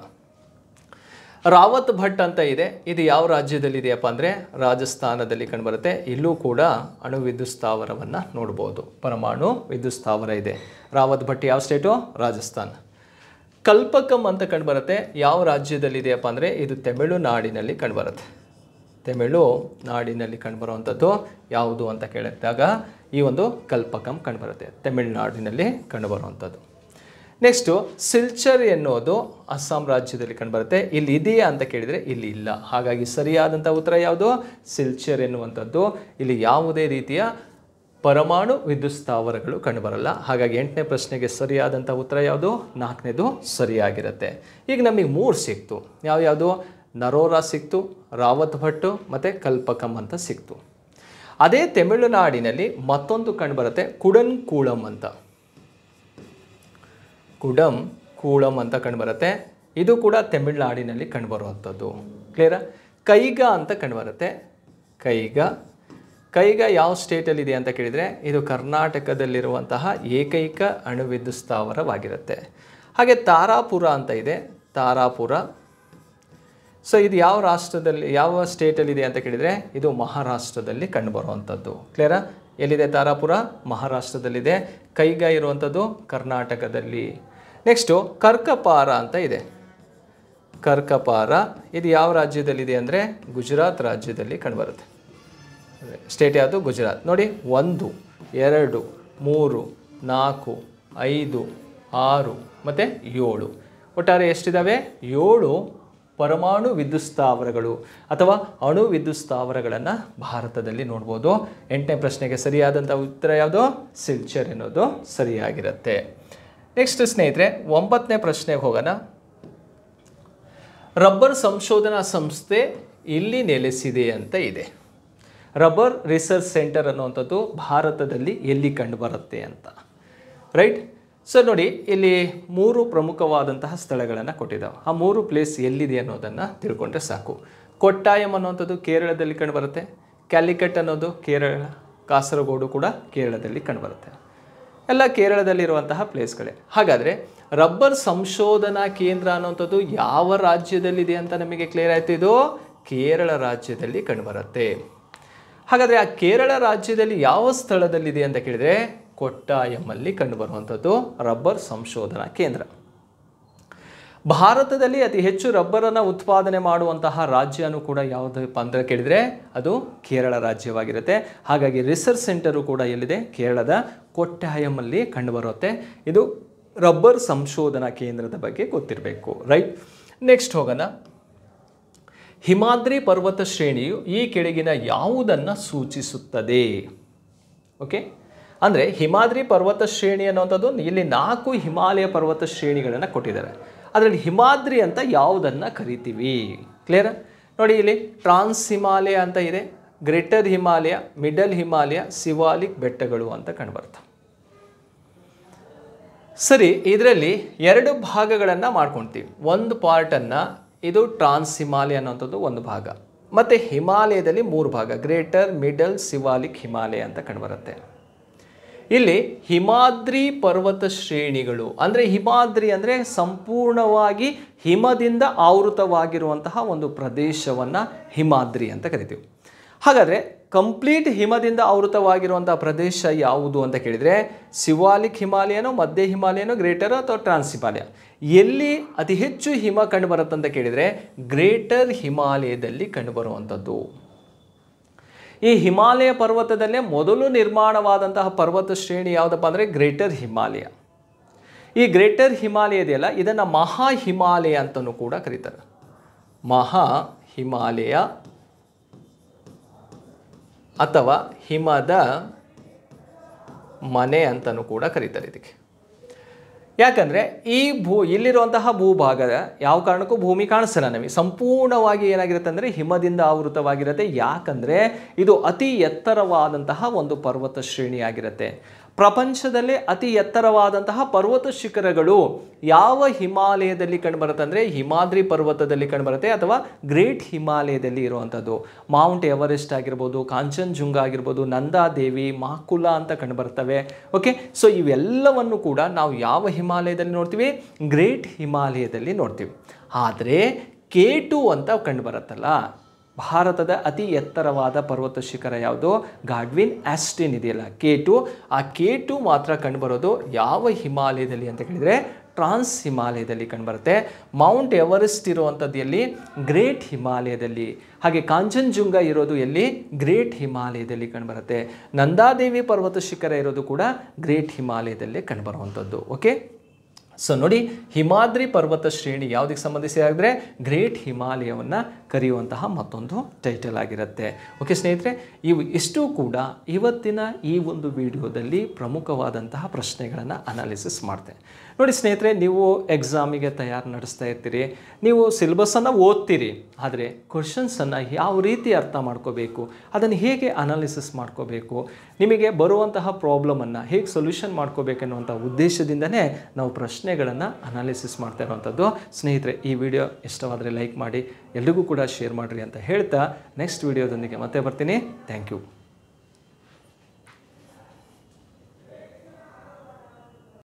ರಾವತ್ ಭಟ್ ಅಂತ ಇದೆ. ಇದು ಯಾವ ರಾಜ್ಯದಲ್ಲಿದೆಯಪ್ಪ ಅಂದರೆ ರಾಜಸ್ಥಾನದಲ್ಲಿ ಕಂಡುಬರುತ್ತೆ. ಇಲ್ಲೂ ಕೂಡ ಅಣು ವಿದ್ಯುತ್ ಸ್ಥಾವರವನ್ನು ನೋಡ್ಬೋದು. ಪರಮಾಣು ವಿದ್ಯುತ್ ಸ್ಥಾವರ ಇದೆ. ರಾವತ್ ಭಟ್ ಯಾವ ಸ್ಟೇಟು? ರಾಜಸ್ಥಾನ. ಕಲ್ಪಕಂ ಅಂತ ಕಂಡುಬರುತ್ತೆ. ಯಾವ ರಾಜ್ಯದಲ್ಲಿದೆಯಪ್ಪ ಅಂದರೆ ಇದು ತಮಿಳುನಾಡಿನಲ್ಲಿ ಕಂಡುಬರುತ್ತೆ. ತಮಿಳುನಾಡಿನಲ್ಲಿ ಕಂಡುಬರುವಂಥದ್ದು ಯಾವುದು ಅಂತ ಕೇಳಿದಾಗ ಈ ಒಂದು ಕಲ್ಪಕಂ ಕಂಡುಬರುತ್ತೆ. ತಮಿಳುನಾಡಿನಲ್ಲಿ ಕಂಡುಬರುವಂಥದ್ದು. ನೆಕ್ಸ್ಟು ಸಿಲ್ಚರ್ ಎನ್ನುವುದು ಅಸ್ಸಾಂ ರಾಜ್ಯದಲ್ಲಿ ಕಂಡುಬರುತ್ತೆ. ಇಲ್ಲಿ ಇದೆಯಾ ಅಂತ ಕೇಳಿದರೆ ಇಲ್ಲಿ ಇಲ್ಲ. ಹಾಗಾಗಿ ಸರಿಯಾದಂಥ ಉತ್ತರ ಯಾವುದು? ಸಿಲ್ಚರ್ ಎನ್ನುವಂಥದ್ದು. ಇಲ್ಲಿ ಯಾವುದೇ ರೀತಿಯ ಪರಮಾಣು ವಿದ್ಯುತ್ ಸ್ಥಾವರಗಳು ಕಂಡುಬರಲ್ಲ. ಹಾಗಾಗಿ 8ನೇ ಪ್ರಶ್ನೆಗೆ ಸರಿಯಾದಂಥ ಉತ್ತರ ಯಾವುದು? 4ನೇದು ಸರಿಯಾಗಿರುತ್ತೆ. ಈಗ ನಮಗೆ 3 ಸಿಕ್ತು. ಯಾವ್ಯಾವುದು? ನರೋರಾ ಸಿಕ್ತು, ರಾವತ್ ಭಟ್ಟು ಮತ್ತು ಕಲ್ಪಕಂ ಅಂತ ಸಿಕ್ತು. ಅದೇ ತಮಿಳುನಾಡಿನಲ್ಲಿ ಮತ್ತೊಂದು ಕಂಡುಬರುತ್ತೆ, ಕುಡನ್ಕೂಳಂ ಅಂತ. ಕುಡಂಕೂಳಂ ಅಂತ ಕಂಡುಬರುತ್ತೆ. ಇದು ಕೂಡ ತಮಿಳುನಾಡಿನಲ್ಲಿ ಕಂಡುಬರುವಂಥದ್ದು. ಕ್ಲಿಯರಾ? ಕೈಗಾ ಅಂತ ಕಂಡುಬರುತ್ತೆ. ಕೈಗಾ ಯಾವ ಸ್ಟೇಟಲ್ಲಿದೆ ಅಂತ ಕೇಳಿದರೆ ಇದು ಕರ್ನಾಟಕದಲ್ಲಿರುವಂತಹ ಏಕೈಕ ಅಣು ವಿದ್ಯುತ್ ಸ್ಥಾವರವಾಗಿರುತ್ತೆ. ಹಾಗೆ ತಾರಾಪುರ ಅಂತ ಇದೆ. ತಾರಾಪುರ ಸೊ ಇದು ಯಾವ ರಾಷ್ಟ್ರದಲ್ಲಿ, ಯಾವ ಸ್ಟೇಟಲ್ಲಿದೆ ಅಂತ ಕೇಳಿದರೆ ಇದು ಮಹಾರಾಷ್ಟ್ರದಲ್ಲಿ ಕಂಡುಬರುವಂಥದ್ದು. ಕ್ಲಿಯರಾ? ಎಲ್ಲಿದೆ ತಾರಾಪುರ? ಮಹಾರಾಷ್ಟ್ರದಲ್ಲಿದೆ. ಕೈಗಾ ಇರುವಂಥದ್ದು ಕರ್ನಾಟಕದಲ್ಲಿ. ನೆಕ್ಸ್ಟು ಕರ್ಕಪಾರ ಅಂತ ಇದೆ. ಕರ್ಕಪಾರ ಇದು ಯಾವ ರಾಜ್ಯದಲ್ಲಿದೆ ಅಂದರೆ ಗುಜರಾತ್ ರಾಜ್ಯದಲ್ಲಿ ಕಂಡುಬರುತ್ತೆ. ಸ್ಟೇಟ್ ಯಾವುದು? ಗುಜರಾತ್. ನೋಡಿ, 1, 2, 3, 4, 5, 6 ಮತ್ತು 7 ಒಟ್ಟಾರೆ ಎಷ್ಟಿದ್ದಾವೆ? 7 ಪರಮಾಣು ವಿದ್ಯುತ್ ಸ್ಥಾವರಗಳು ಅಥವಾ ಅಣು ವಿದ್ಯುತ್ ಸ್ಥಾವರಗಳನ್ನು ಭಾರತದಲ್ಲಿ ನೋಡ್ಬೋದು. 8ನೇ ಪ್ರಶ್ನೆಗೆ ಸರಿಯಾದಂಥ ಉತ್ತರ ಯಾವುದು? ಸಿಲ್ಚರ್ ಎನ್ನುವುದು ಸರಿಯಾಗಿರುತ್ತೆ. ನೆಕ್ಸ್ಟ್ ಸ್ನೇಹಿತರೆ 9ನೇ ಪ್ರಶ್ನೆಗೆ ಹೋಗೋಣ. ರಬ್ಬರ್ ಸಂಶೋಧನಾ ಸಂಸ್ಥೆ ಇಲ್ಲಿ ನೆಲೆಸಿದೆ ಅಂತ ಇದೆ. ರಬ್ಬರ್ ರಿಸರ್ಚ್ ಸೆಂಟರ್ ಅನ್ನುವಂಥದ್ದು ಭಾರತದಲ್ಲಿ ಎಲ್ಲಿ ಕಂಡುಬರುತ್ತೆ ಅಂತ, ರೈಟ್. ಸೊ ನೋಡಿ, ಇಲ್ಲಿ 3 ಪ್ರಮುಖವಾದಂತಹ ಸ್ಥಳಗಳನ್ನು ಕೊಟ್ಟಿದ್ದಾವೆ. ಆ 3 ಪ್ಲೇಸ್ ಎಲ್ಲಿದೆ ಅನ್ನೋದನ್ನು ತಿಳ್ಕೊಂಡ್ರೆ ಸಾಕು. ಕೊಟ್ಟಾಯಂ ಅನ್ನುವಂಥದ್ದು ಕೇರಳದಲ್ಲಿ ಕಂಡುಬರುತ್ತೆ. ಕ್ಯಾಲಿಕಟ್ ಅನ್ನೋದು ಕೇರಳ, ಕಾಸರಗೋಡು ಕೂಡ ಕೇರಳದಲ್ಲಿ ಕಂಡುಬರುತ್ತೆ. ಎಲ್ಲ ಕೇರಳದಲ್ಲಿರುವಂತಹ ಪ್ಲೇಸ್ಗಳೇ. ಹಾಗಾದರೆ ರಬ್ಬರ್ ಸಂಶೋಧನಾ ಕೇಂದ್ರ ಅನ್ನುವಂಥದ್ದು ಯಾವ ರಾಜ್ಯದಲ್ಲಿದೆ ಅಂತ ನಮಗೆ ಕ್ಲಿಯರ್ ಆಯಿತು. ಇದು ಕೇರಳ ರಾಜ್ಯದಲ್ಲಿ ಕಂಡುಬರುತ್ತೆ. ಹಾಗಾದರೆ ಆ ಕೇರಳ ರಾಜ್ಯದಲ್ಲಿ ಯಾವ ಸ್ಥಳದಲ್ಲಿದೆ ಅಂತ ಕೇಳಿದರೆ ಕೊಟ್ಟಾಯಮಲ್ಲಿ ಕಂಡುಬರುವಂಥದ್ದು ರಬ್ಬರ್ ಸಂಶೋಧನಾ ಕೇಂದ್ರ. ಭಾರತದಲ್ಲಿ ಅತಿ ಹೆಚ್ಚು ರಬ್ಬರನ್ನು ಉತ್ಪಾದನೆ ಮಾಡುವಂತಹ ರಾಜ್ಯನೂ ಕೂಡ ಯಾವುದಪ್ಪ ಅಂತ ಕೇಳಿದರೆ ಅದು ಕೇರಳ ರಾಜ್ಯವಾಗಿರುತ್ತೆ. ಹಾಗಾಗಿ ರಿಸರ್ಚ್ ಸೆಂಟರು ಕೂಡ ಎಲ್ಲಿದೆ? ಕೇರಳದ ಕೊಟ್ಟಾಯಮಲ್ಲಿ ಕಂಡುಬರುತ್ತೆ. ಇದು ರಬ್ಬರ್ ಸಂಶೋಧನಾ ಕೇಂದ್ರದ ಬಗ್ಗೆ ಗೊತ್ತಿರಬೇಕು, ರೈಟ್. ನೆಕ್ಸ್ಟ್ ಹೋಗೋಣ. ಹಿಮಾದ್ರಿ ಪರ್ವತ ಶ್ರೇಣಿಯು ಈ ಕೆಳಗಿನ ಯಾವುದನ್ನು ಸೂಚಿಸುತ್ತದೆ? ಓಕೆ, ಅಂದರೆ ಹಿಮಾದ್ರಿ ಪರ್ವತ ಶ್ರೇಣಿ ಅನ್ನುವಂಥದ್ದು ಇಲ್ಲಿ 4 ಹಿಮಾಲಯ ಪರ್ವತ ಶ್ರೇಣಿಗಳನ್ನು ಕೊಟ್ಟಿದ್ದಾರೆ. ಅದರಲ್ಲಿ ಹಿಮಾದ್ರಿ ಅಂತ ಯಾವುದನ್ನು ಕರಿತೀವಿ? ಕ್ಲಿಯರ್ ನೋಡಿ, ಇಲ್ಲಿ ಟ್ರಾನ್ಸ್ ಹಿಮಾಲಯ ಅಂತ ಇದೆ, ಗ್ರೇಟರ್ ಹಿಮಾಲಯ, ಮಿಡಲ್ ಹಿಮಾಲಯ, ಸಿವಾಲಿಕ್ ಬೆಟ್ಟಗಳು ಅಂತ ಕಂಡುಬರ್ತವೆ. ಸರಿ, ಇದರಲ್ಲಿ 2 ಭಾಗಗಳನ್ನು ಮಾಡ್ಕೊಳ್ತೀವಿ. ಒಂದು ಪಾರ್ಟನ್ನು ಇದು ಟ್ರಾನ್ಸ್ ಹಿಮಾಲಯ ಅನ್ನೋಂಥದ್ದು ಒಂದು ಭಾಗ, ಮತ್ತು ಹಿಮಾಲಯದಲ್ಲಿ 3 ಭಾಗ, ಗ್ರೇಟರ್, ಮಿಡಲ್, ಸಿವಾಲಿಕ್ ಹಿಮಾಲಯ ಅಂತ ಕಂಡುಬರುತ್ತೆ. ಇಲ್ಲಿ ಹಿಮಾದ್ರಿ ಪರ್ವತ ಶ್ರೇಣಿಗಳು ಅಂದರೆ ಹಿಮಾದ್ರಿ ಅಂದರೆ ಸಂಪೂರ್ಣವಾಗಿ ಹಿಮದಿಂದ ಆವೃತವಾಗಿರುವಂತಹ ಒಂದು ಪ್ರದೇಶವನ್ನು ಹಿಮಾದ್ರಿ ಅಂತ ಕರಿತೀವಿ. ಹಾಗಾದರೆ ಕಂಪ್ಲೀಟ್ ಹಿಮದಿಂದ ಆವೃತವಾಗಿರುವಂಥ ಪ್ರದೇಶ ಯಾವುದು ಅಂತ ಕೇಳಿದರೆ ಸಿವಾಲಿಕ್ ಹಿಮಾಲಯನೋ, ಮಧ್ಯ ಹಿಮಾಲಯನೋ, ಗ್ರೇಟರ್ ಅಥವಾ ಟ್ರಾನ್ಸ್ ಹಿಮಾಲಯ. ಎಲ್ಲಿ ಅತಿ ಹೆಚ್ಚು ಹಿಮ ಕಂಡುಬರುತ್ತೆ ಅಂತ ಕೇಳಿದರೆ ಗ್ರೇಟರ್ ಹಿಮಾಲಯದಲ್ಲಿ ಕಂಡುಬರುವಂಥದ್ದು. ಈ ಹಿಮಾಲಯ ಪರ್ವತದಲ್ಲೇ ಮೊದಲು ನಿರ್ಮಾಣವಾದಂತಹ ಪರ್ವತ ಶ್ರೇಣಿ ಯಾವುದಪ್ಪ ಅಂದರೆ ಗ್ರೇಟರ್ ಹಿಮಾಲಯ. ಈ ಗ್ರೇಟರ್ ಹಿಮಾಲಯ ಇದೆಯಲ್ಲ, ಇದನ್ನು ಮಹಾ ಹಿಮಾಲಯ ಅಂತಲೂ ಕೂಡ ಕರೀತಾರೆ. ಮಹಾ ಹಿಮಾಲಯ ಅಥವಾ ಹಿಮದ ಮನೆ ಅಂತಲೂ ಕೂಡ ಕರೀತಾರೆ ಇದಕ್ಕೆ. ಯಾಕಂದರೆ ಈ ಇಲ್ಲಿರುವಂತಹ ಭೂಭಾಗದ ಯಾವ ಕಾರಣಕ್ಕೂ ಭೂಮಿ ಕಾಣಿಸಲ್ಲ ನಮಗೆ, ಸಂಪೂರ್ಣವಾಗಿ ಏನಾಗಿರುತ್ತೆ ಅಂದರೆ ಹಿಮದಿಂದ ಆವೃತವಾಗಿರುತ್ತೆ. ಯಾಕಂದರೆ ಇದು ಅತಿ ಎತ್ತರವಾದಂತಹ ಒಂದು ಪರ್ವತ ಶ್ರೇಣಿಯಾಗಿರುತ್ತೆ. ಪ್ರಪಂಚದಲ್ಲೇ ಅತಿ ಎತ್ತರವಾದಂತಹ ಪರ್ವತ ಶಿಖರಗಳು ಯಾವ ಹಿಮಾಲಯದಲ್ಲಿ ಕಂಡುಬರುತ್ತೆ ಅಂದರೆ ಹಿಮಾದ್ರಿ ಪರ್ವತದಲ್ಲಿ ಕಂಡುಬರುತ್ತೆ ಅಥವಾ ಗ್ರೇಟ್ ಹಿಮಾಲಯದಲ್ಲಿ ಇರುವಂಥದ್ದು. ಮೌಂಟ್ ಎವರೆಸ್ಟ್ ಆಗಿರ್ಬೋದು, ಕಾಂಚನಜುಂಗ ಆಗಿರ್ಬೋದು, ನಂದಾದೇವಿ, ಮಾಕುಲಾ ಅಂತ ಕಂಡುಬರ್ತವೆ. ಓಕೆ, ಸೊ ಇವೆಲ್ಲವನ್ನು ಕೂಡ ನಾವು ಯಾವ ಹಿಮಾಲಯದಲ್ಲಿ ನೋಡ್ತೀವಿ? ಗ್ರೇಟ್ ಹಿಮಾಲಯದಲ್ಲಿ ನೋಡ್ತೀವಿ. ಆದರೆ K2 ಅಂತ ಕಂಡುಬರುತ್ತಲ್ಲ, ಭಾರತದ ಅತಿ ಎತ್ತರವಾದ ಪರ್ವತ ಶಿಖರ ಯಾವುದು? ಗಾಡ್ವಿನ್ ಆಸ್ಟಿನ್ ಇದೆಯಲ್ಲ, K2. ಆ K2 ಮಾತ್ರ ಕಂಡುಬರೋದು ಯಾವ ಹಿಮಾಲಯದಲ್ಲಿ ಅಂತ ಕೇಳಿದರೆ ಟ್ರಾನ್ಸ್ ಹಿಮಾಲಯದಲ್ಲಿ ಕಂಡುಬರುತ್ತೆ. ಮೌಂಟ್ ಎವರೆಸ್ಟ್ ಇರುವಂಥದ್ದು ಎಲ್ಲಿ? ಗ್ರೇಟ್ ಹಿಮಾಲಯದಲ್ಲಿ. ಹಾಗೆ ಕಾಂಚನಜುಂಗ ಇರೋದು ಎಲ್ಲಿ? ಗ್ರೇಟ್ ಹಿಮಾಲಯದಲ್ಲಿ ಕಂಡುಬರುತ್ತೆ. ನಂದಾದೇವಿ ಪರ್ವತ ಶಿಖರ ಇರೋದು ಕೂಡ ಗ್ರೇಟ್ ಹಿಮಾಲಯದಲ್ಲೇ ಕಂಡುಬರುವಂಥದ್ದು. ಓಕೆ, ಸೊ ನೋಡಿ, ಹಿಮಾದ್ರಿ ಪರ್ವತ ಶ್ರೇಣಿ ಯಾವುದಕ್ಕೆ ಸಂಬಂಧಿಸಿ ಆಗಿದ್ರೆ ಗ್ರೇಟ್ ಹಿಮಾಲಯವನ್ನು ಕರೆಯುವಂತಹ ಮತ್ತೊಂದು ಟೈಟಲ್ ಆಗಿರುತ್ತೆ. ಓಕೆ ಸ್ನೇಹಿತರೆ, ಇಷ್ಟು ಕೂಡ ಇವತ್ತಿನ ಈ ಒಂದು ವಿಡಿಯೋದಲ್ಲಿ ಪ್ರಮುಖವಾದಂತಹ ಪ್ರಶ್ನೆಗಳನ್ನು ಅನಾಲಿಸಿಸ್ ಮಾಡ್ತೇನೆ. ನೋಡಿ ಸ್ನೇಹಿತರೆ, ನೀವು ಎಕ್ಸಾಮಿಗೆ ತಯಾರು ನಡೆಸ್ತಾ ಇರ್ತೀರಿ, ನೀವು ಸಿಲೆಬಸ್ಸನ್ನು ಓದ್ತೀರಿ, ಆದರೆ ಕ್ವಶನ್ಸನ್ನು ಯಾವ ರೀತಿ ಅರ್ಥ ಮಾಡ್ಕೋಬೇಕು, ಅದನ್ನು ಹೇಗೆ ಅನಾಲಿಸಿಸ್ ಮಾಡ್ಕೋಬೇಕು, ನಿಮಗೆ ಬರುವಂತಹ ಪ್ರಾಬ್ಲಮನ್ನು ಹೇಗೆ ಸೊಲ್ಯೂಷನ್ ಮಾಡ್ಕೋಬೇಕನ್ನುವಂಥ ಉದ್ದೇಶದಿಂದನೇ ನಾವು ಪ್ರಶ್ನೆಗಳನ್ನು ಅನಾಲಿಸಿಸ್ ಮಾಡ್ತಾ ಇರುವಂಥದ್ದು. ಸ್ನೇಹಿತರೆ, ಈ ವಿಡಿಯೋ ಇಷ್ಟವಾದರೆ ಲೈಕ್ ಮಾಡಿ, ಎಲ್ರಿಗೂ ಕೂಡ ಶೇರ್ ಮಾಡಿರಿ ಅಂತ ಹೇಳ್ತಾ ನೆಕ್ಸ್ಟ್ ವಿಡಿಯೋದೊಂದಿಗೆ ಮತ್ತೆ ಬರ್ತೀನಿ. Thank you.